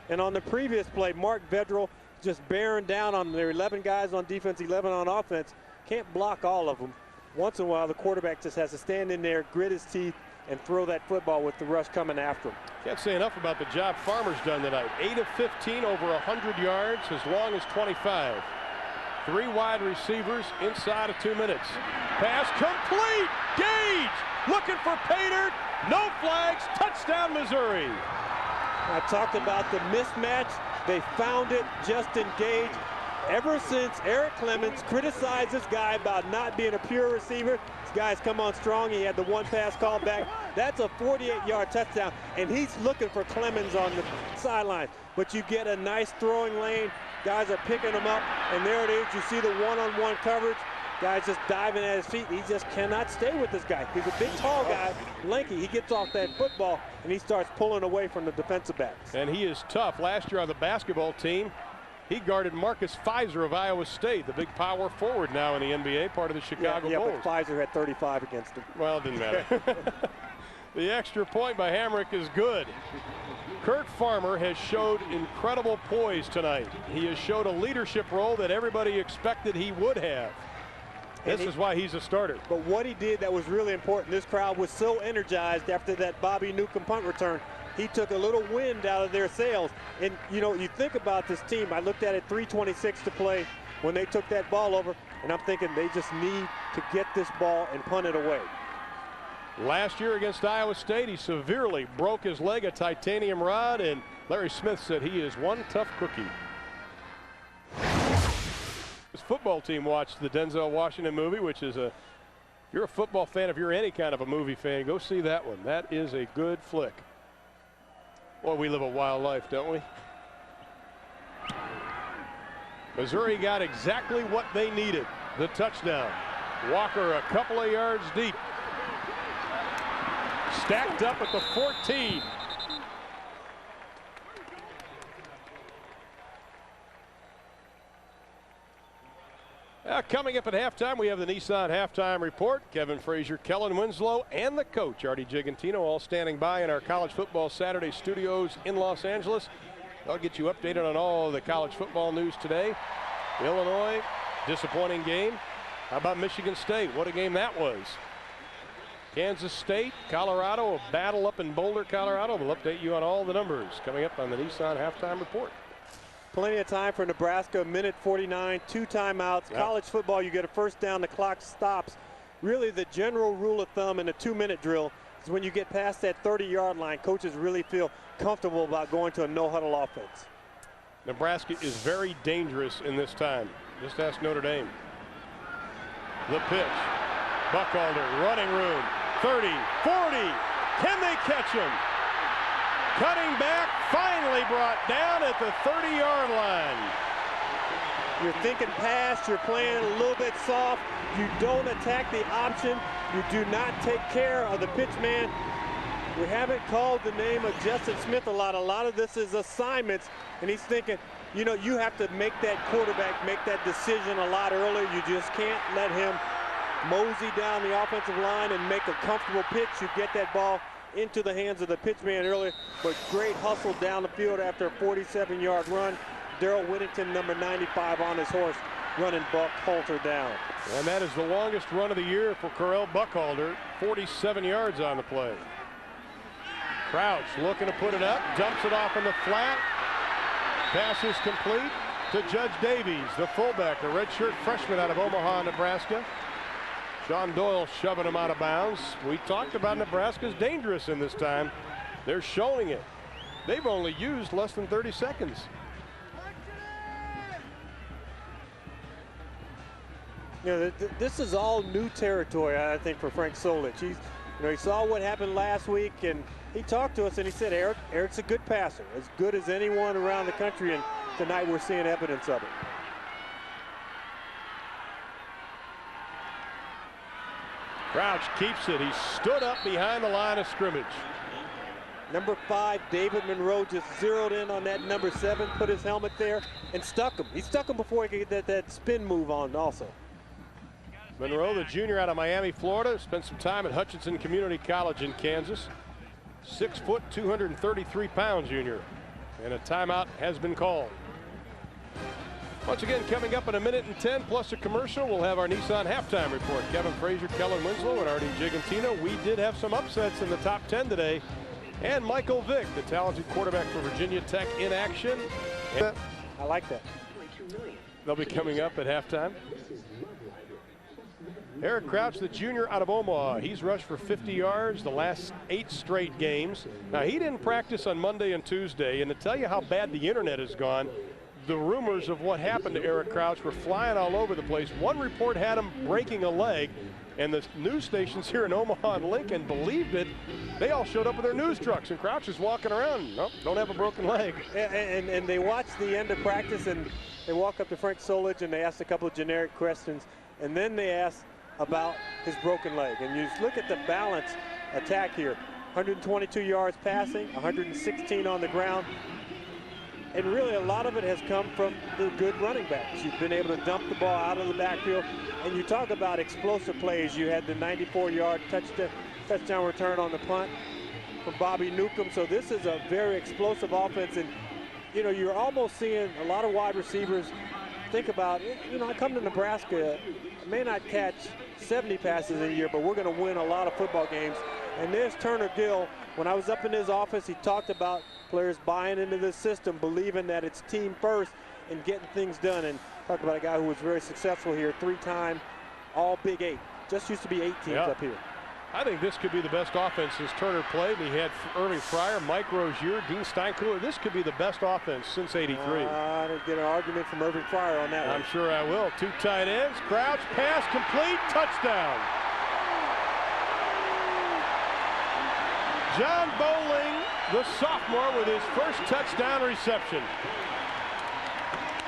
Speaker 6: And on the previous play, Mark Vedral just bearing down on their 11 guys on defense, 11 on offense. Can't block all of them. Once in a while, the quarterback just has to stand in there, grit his teeth, and throw that football with the rush coming after him.
Speaker 2: Can't say enough about the job Farmer's done tonight. 8 of 15, over 100 yards, as long as 25. 3 wide receivers inside of 2 minutes. Pass complete. Gage looking for Pater. No flags. Touchdown, Missouri.
Speaker 6: I talked about the mismatch. They found it just in Gage. Ever since Eric Clemens criticized this guy about not being a pure receiver, this guy's come on strong. He had the one pass called back. That's a 48-yard touchdown, and he's looking for Clemens on the sideline. But you get a nice throwing lane. Guys are picking him up, and there it is. You see the one-on-one coverage. Guy's just diving at his feet. He just cannot stay with this guy. He's a big, tall guy, lanky. He gets off that football, and he starts pulling away from the defensive backs.
Speaker 2: And he is tough. Last year on the basketball team, he guarded Marcus Fizer of Iowa State, the big power forward now in the NBA, part of the Chicago Bulls.
Speaker 6: But Fizer had 35 against him.
Speaker 2: Well, it didn't matter. The extra point by Hamrick is good. Kurt Farmer has showed incredible poise tonight. He has showed a leadership role that everybody expected he would have. This is why he's a starter.
Speaker 6: But what he did that was really important, this crowd was so energized after that Bobby Newcomb punt return. He took a little wind out of their sails. And, you know, you think about this team. I looked at it, 3:26 to play when they took that ball over, and I'm thinking they just need to get this ball and punt it away.
Speaker 2: Last year against Iowa State, he severely broke his leg, a titanium rod, and Larry Smith said he is one tough cookie. His football team watched the Denzel Washington movie, which is if you're a football fan, if you're any kind of a movie fan, go see that one. That is a good flick. Boy, we live a wild life, don't we? Missouri got exactly what they needed, the touchdown. Walker a couple of yards deep. Stacked up at the 14. Coming up at halftime, we have the Nissan halftime report. Kevin Frazier, Kellen Winslow, and the coach, Artie Gigantino, all standing by in our College Football Saturday studios in Los Angeles. I'll get you updated on all of the college football news today. Illinois, disappointing game. How about Michigan State? What a game that was. Kansas State, Colorado, a battle up in Boulder, Colorado. We'll update you on all the numbers coming up on the Nissan halftime report.
Speaker 6: Plenty of time for Nebraska, minute 49, 2 timeouts. Yep. College football, you get a first down, the clock stops. Really the general rule of thumb in a 2-minute drill is when you get past that 30-yard line, coaches really feel comfortable about going to a no-huddle offense.
Speaker 2: Nebraska is very dangerous in this time. Just ask Notre Dame. The pitch. Buckhalter, running room, 30, 40. Can they catch him? Cutting back, finally brought down at the 30-yard line.
Speaker 6: You're thinking pass, you're playing a little bit soft. You don't attack the option. You do not take care of the pitch man. We haven't called the name of Justin Smith a lot. A lot of this is assignments, and he's thinking, you know, you have to make that quarterback make that decision a lot earlier. You just can't let him mosey down the offensive line and make a comfortable pitch. You get that ball into the hands of the pitchman earlier, but great hustle down the field after a 47-yard run. Darrell Whittington, number 95, on his horse, running Buckhalter down.
Speaker 2: And that is the longest run of the year for Correll Buckhalter, 47 yards on the play. Crouch looking to put it up, dumps it off in the flat. Pass is complete to Judge Davies, the fullback, a redshirt freshman out of Omaha, Nebraska. Sean Doyle shoving him out of bounds. We talked about Nebraska's dangerous in this time. They're showing it. They've only used less than 30 seconds.
Speaker 6: You know, this is all new territory, I think, for Frank Solich. He saw what happened last week, and he talked to us, and he said, Eric's a good passer, as good as anyone around the country, and tonight we're seeing evidence of it.
Speaker 2: Crouch keeps it. He stood up behind the line of scrimmage.
Speaker 6: Number 5, David Monroe, just zeroed in on that number 7, put his helmet there, and stuck him. He stuck him before he could get that spin move on also.
Speaker 2: Monroe, the junior out of Miami, Florida, spent some time at Hutchinson Community College in Kansas. 6 foot, 233 pound junior. And a timeout has been called. Once again, coming up in 1:10 plus a commercial, we'll have our Nissan halftime report. Kevin Frazier, Kellen Winslow, and Artie Gigantino. We did have some upsets in the top 10 today. And Michael Vick, the talented quarterback for Virginia Tech, in action. And
Speaker 6: I like that.
Speaker 2: they'll be coming up at halftime. Eric Crouch, the junior out of Omaha. He's rushed for 50 yards the last 8 straight games. Now, he didn't practice on Monday and Tuesday, and to tell you how bad the internet has gone, the rumors of what happened to Eric Crouch were flying all over the place. One report had him breaking a leg, and the news stations here in Omaha and Lincoln believed it. They all showed up with their news trucks, and Crouch is walking around. Nope, don't have a broken leg.
Speaker 6: And they watched the end of practice, and they walk up to Frank Solich, and they asked a couple of generic questions, and then they asked about his broken leg. And you look at the balance attack here. 122 yards passing, 116 on the ground. And really a lot of it has come from the good running backs. You've been able to dump the ball out of the backfield. And you talk about explosive plays. You had the 94-yard touchdown return on the punt from Bobby Newcomb. So this is a very explosive offense. And, you know, you're almost seeing a lot of wide receivers think about, you know, I come to Nebraska, I may not catch 70 passes a year, but we're going to win a lot of football games. And there's Turner Gill. When I was up in his office, he talked about players buying into this system, believing that it's team first and getting things done. And talk about a guy who was very successful here, 3-time all Big 8. Just used to be 8 teams up here.
Speaker 2: I think this could be the best offense since Turner played. He had Irving Fryer, Mike Rozier, Dean Steinkuhler. This could be the best offense since '83.
Speaker 6: I didn't get an argument from Irving Fryer on that one.
Speaker 2: I'm sure I will. 2 tight ends. Crouch, pass complete, touchdown. John Bowling, the sophomore, with his first touchdown reception.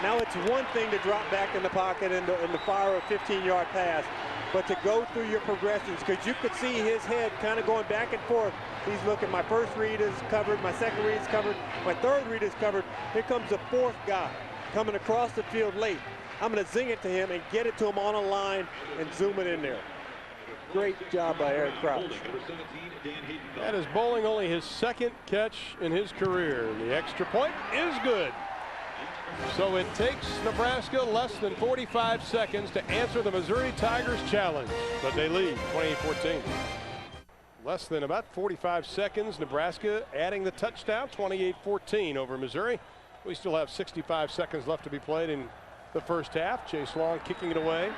Speaker 6: Now it's one thing to drop back in the pocket and to fire a 15-yard pass, but to go through your progressions, because you could see his head kind of going back and forth. He's looking, my first read is covered, my second read is covered, my third read is covered. Here comes the 4th guy coming across the field late. I'm going to zing it to him and get it to him on a line and zoom it in there. Great job by Eric Crouch.
Speaker 2: That is Bowling, only his 2nd catch in his career. The extra point is good. So it takes Nebraska less than 45 seconds to answer the Missouri Tigers challenge, but they lead 28-14. Less than about 45 seconds, Nebraska adding the touchdown, 28-14 over Missouri. We still have 65 seconds left to be played in the first half. Chase Long kicking it away.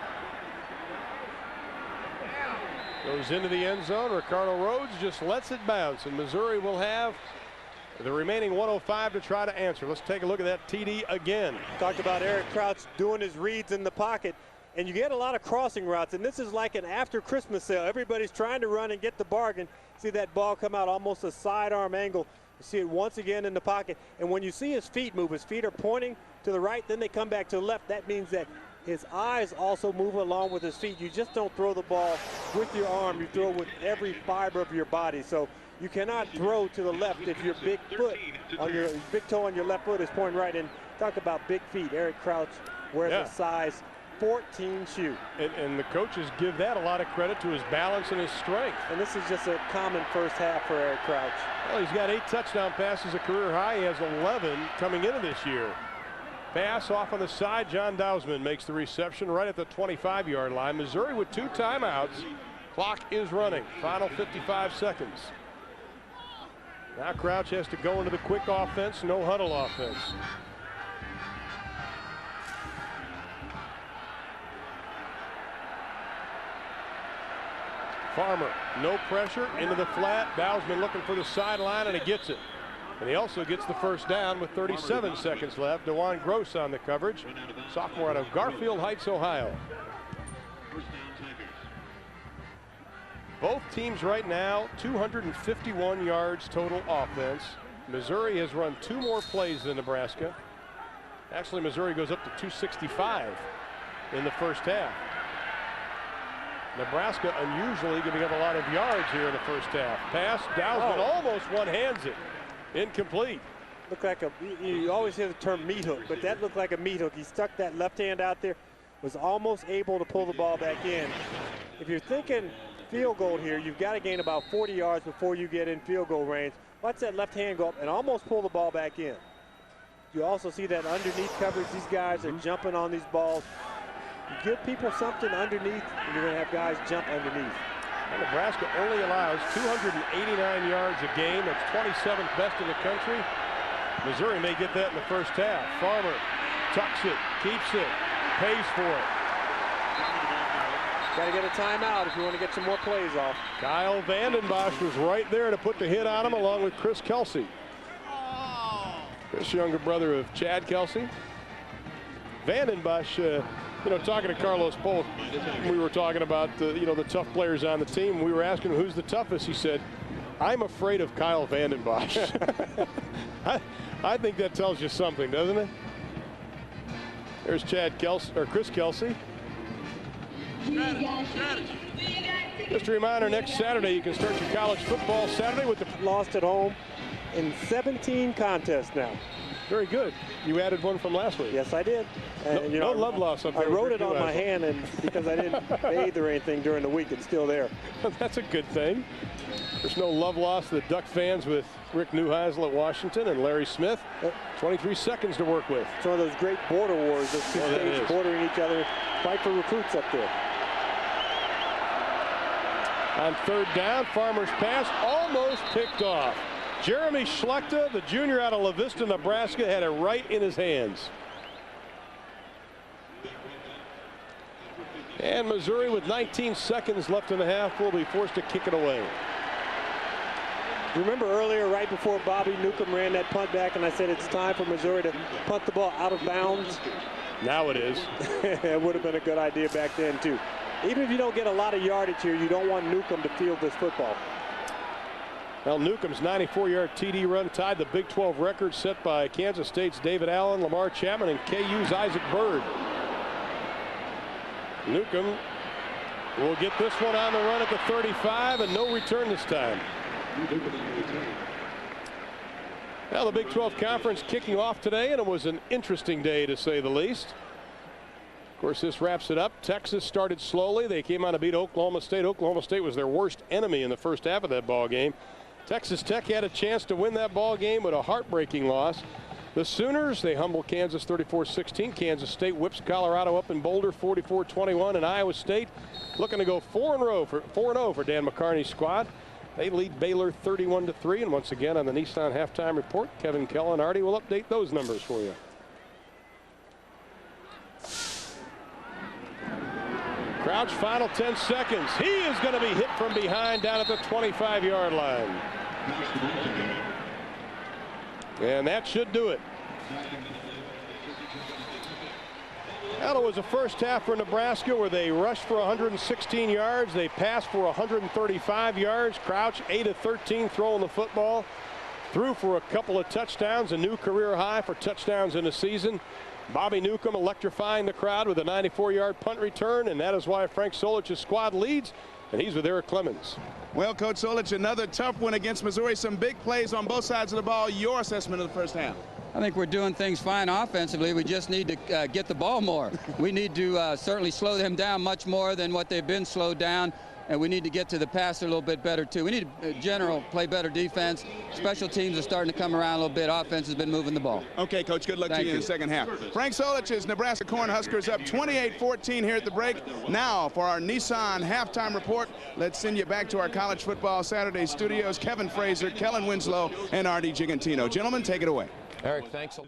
Speaker 2: Goes into the end zone. Ricardo Rhodes just lets it bounce, and Missouri will have the remaining 105 to try to answer. Let's take a look at that TD again.
Speaker 6: Talked about Eric Crouch doing his reads in the pocket, and you get a lot of crossing routes, and this is like an after Christmas sale. Everybody's trying to run and get the bargain. See that ball come out almost a sidearm angle. You see it once again in the pocket, and when you see his feet move, his feet are pointing to the right, then they come back to the left. That means that his eyes also move along with his feet. You just don't throw the ball with your arm. You throw it with every fiber of your body. So you cannot throw to the left if your big toe on your left foot is pointing right. And talk about big feet. Eric Crouch wears a size 14 shoot.
Speaker 2: And the coaches give that a lot of credit to his balance and his strength.
Speaker 6: And this is just a common first half for Eric Crouch.
Speaker 2: Well, he's got 8 touchdown passes, a career high. He has 11 coming into this year. Pass off on the side. John Dousman makes the reception right at the 25-yard line. Missouri with 2 timeouts. Clock is running. Final 55 seconds. Now Crouch has to go into the quick offense, no huddle offense. Farmer, no pressure, into the flat. Dousman looking for the sideline, and he gets it. And he also gets the first down with 37 seconds left. DeJuan Gross on the coverage. Sophomore out of Garfield Heights, Ohio. Both teams right now, 251 yards total offense. Missouri has run 2 more plays than Nebraska. Actually, Missouri goes up to 265 in the first half. Nebraska unusually giving up a lot of yards here in the first half. Pass, Dousman almost one-hands it. Incomplete.
Speaker 6: Looked like you always hear the term meat hook, but that looked like a meat hook. He stuck that left hand out there, was almost able to pull the ball back in. If you're thinking field goal here, you've got to gain about 40 yards before you get in field goal range. Watch that left hand go up and almost pull the ball back in. You also see that underneath coverage. These guys are jumping on these balls. You give people something underneath, and you're going to have guys jump underneath.
Speaker 2: And Nebraska only allows 289 yards a game. That's 27th best in the country. Missouri may get that in the first half. Farmer tucks it, keeps it, pays for it.
Speaker 6: Got to get a timeout if you want to get some more plays off.
Speaker 2: Kyle Vandenbosch was right there to put the hit on him, along with Chris Kelsey. Chris, younger brother of Chad Kelsey. Vandenbosch, you know, talking to Carlos Polk, we were talking about the tough players on the team. We were asking him who's the toughest. He said, "I'm afraid of Kyle Vandenbosch." I think that tells you something, doesn't it? There's Chad Kelsey, or Chris Kelsey. Just a reminder, next Saturday you can start your college football Saturday with the
Speaker 6: lost at home in 17 contests now.
Speaker 2: Very good. You added one from last week.
Speaker 6: Yes, I did. And,
Speaker 2: no love loss up there.
Speaker 6: I wrote it on my hand, and because I didn't bathe or anything during the week, it's still there.
Speaker 2: That's a good thing. There's no love loss to the Duck fans with Rick Neuheisel at Washington and Larry Smith. 23 seconds to work with.
Speaker 6: It's one of those great border wars, those two states bordering each other, fight for recruits up there.
Speaker 2: On third down, Farmer's pass almost picked off. Jeremy Schlechter, the junior out of La Vista, Nebraska, had it right in his hands. And Missouri, with 19 seconds left in the half, will be forced to kick it away.
Speaker 6: Remember earlier, right before Bobby Newcomb ran that punt back, and I said it's time for Missouri to punt the ball out of bounds?
Speaker 2: Now it is.
Speaker 6: It would have been a good idea back then, too. Even if you don't get a lot of yardage here, you don't want Newcomb to field this football.
Speaker 2: Well, Newcomb's 94-yard TD run tied the Big 12 record set by Kansas State's David Allen, Lamar Chapman, and KU's Isaac Byrd. Newcomb will get this one on the run at the 35, and no return this time. Now the Big 12 Conference kicking off today, and it was an interesting day to say the least. Of course, this wraps it up. Texas started slowly. They came out to beat Oklahoma State. Oklahoma State was their worst enemy in the first half of that ball game. Texas Tech had a chance to win that ball game with a heartbreaking loss. The Sooners, they humble Kansas 34-16. Kansas State whips Colorado up in Boulder 44-21. And Iowa State looking to go 4-0 for Dan McCarney's squad. They lead Baylor 31-3. And once again on the Nissan halftime report, Kevin Kellenardi will update those numbers for you. Crouch, final 10 seconds. He is going to be hit from behind down at the 25-yard line. And that should do it. Well, it was a first half for Nebraska where they rushed for 116 yards. They passed for 135 yards. Crouch 8 of 13 throwing the football. Threw for a couple of touchdowns, a new career high for touchdowns in a season. Bobby Newcomb electrifying the crowd with a 94-yard punt return, and that is why Frank Solich's squad leads, and he's with Eric Clemens.
Speaker 4: Well, Coach Solich, another tough one against Missouri. Some big plays on both sides of the ball. Your assessment of the first half?
Speaker 8: I think we're doing things fine offensively. We just need to get the ball more. We need to certainly slow them down much more than what they've been slowed down. And we need to get to the passer a little bit better, too. We need to, in general, play better defense. Special teams are starting to come around a little bit. Offense has been moving the ball.
Speaker 4: Okay, Coach, good luck to you in the second half. Frank Solich's Nebraska Cornhuskers up 28-14 here at the break. Now, for our Nissan halftime report, let's send you back to our College Football Saturday studios. Kevin Fraser, Kellen Winslow, and Artie Gigantino. Gentlemen, take it away.
Speaker 7: Eric, thanks.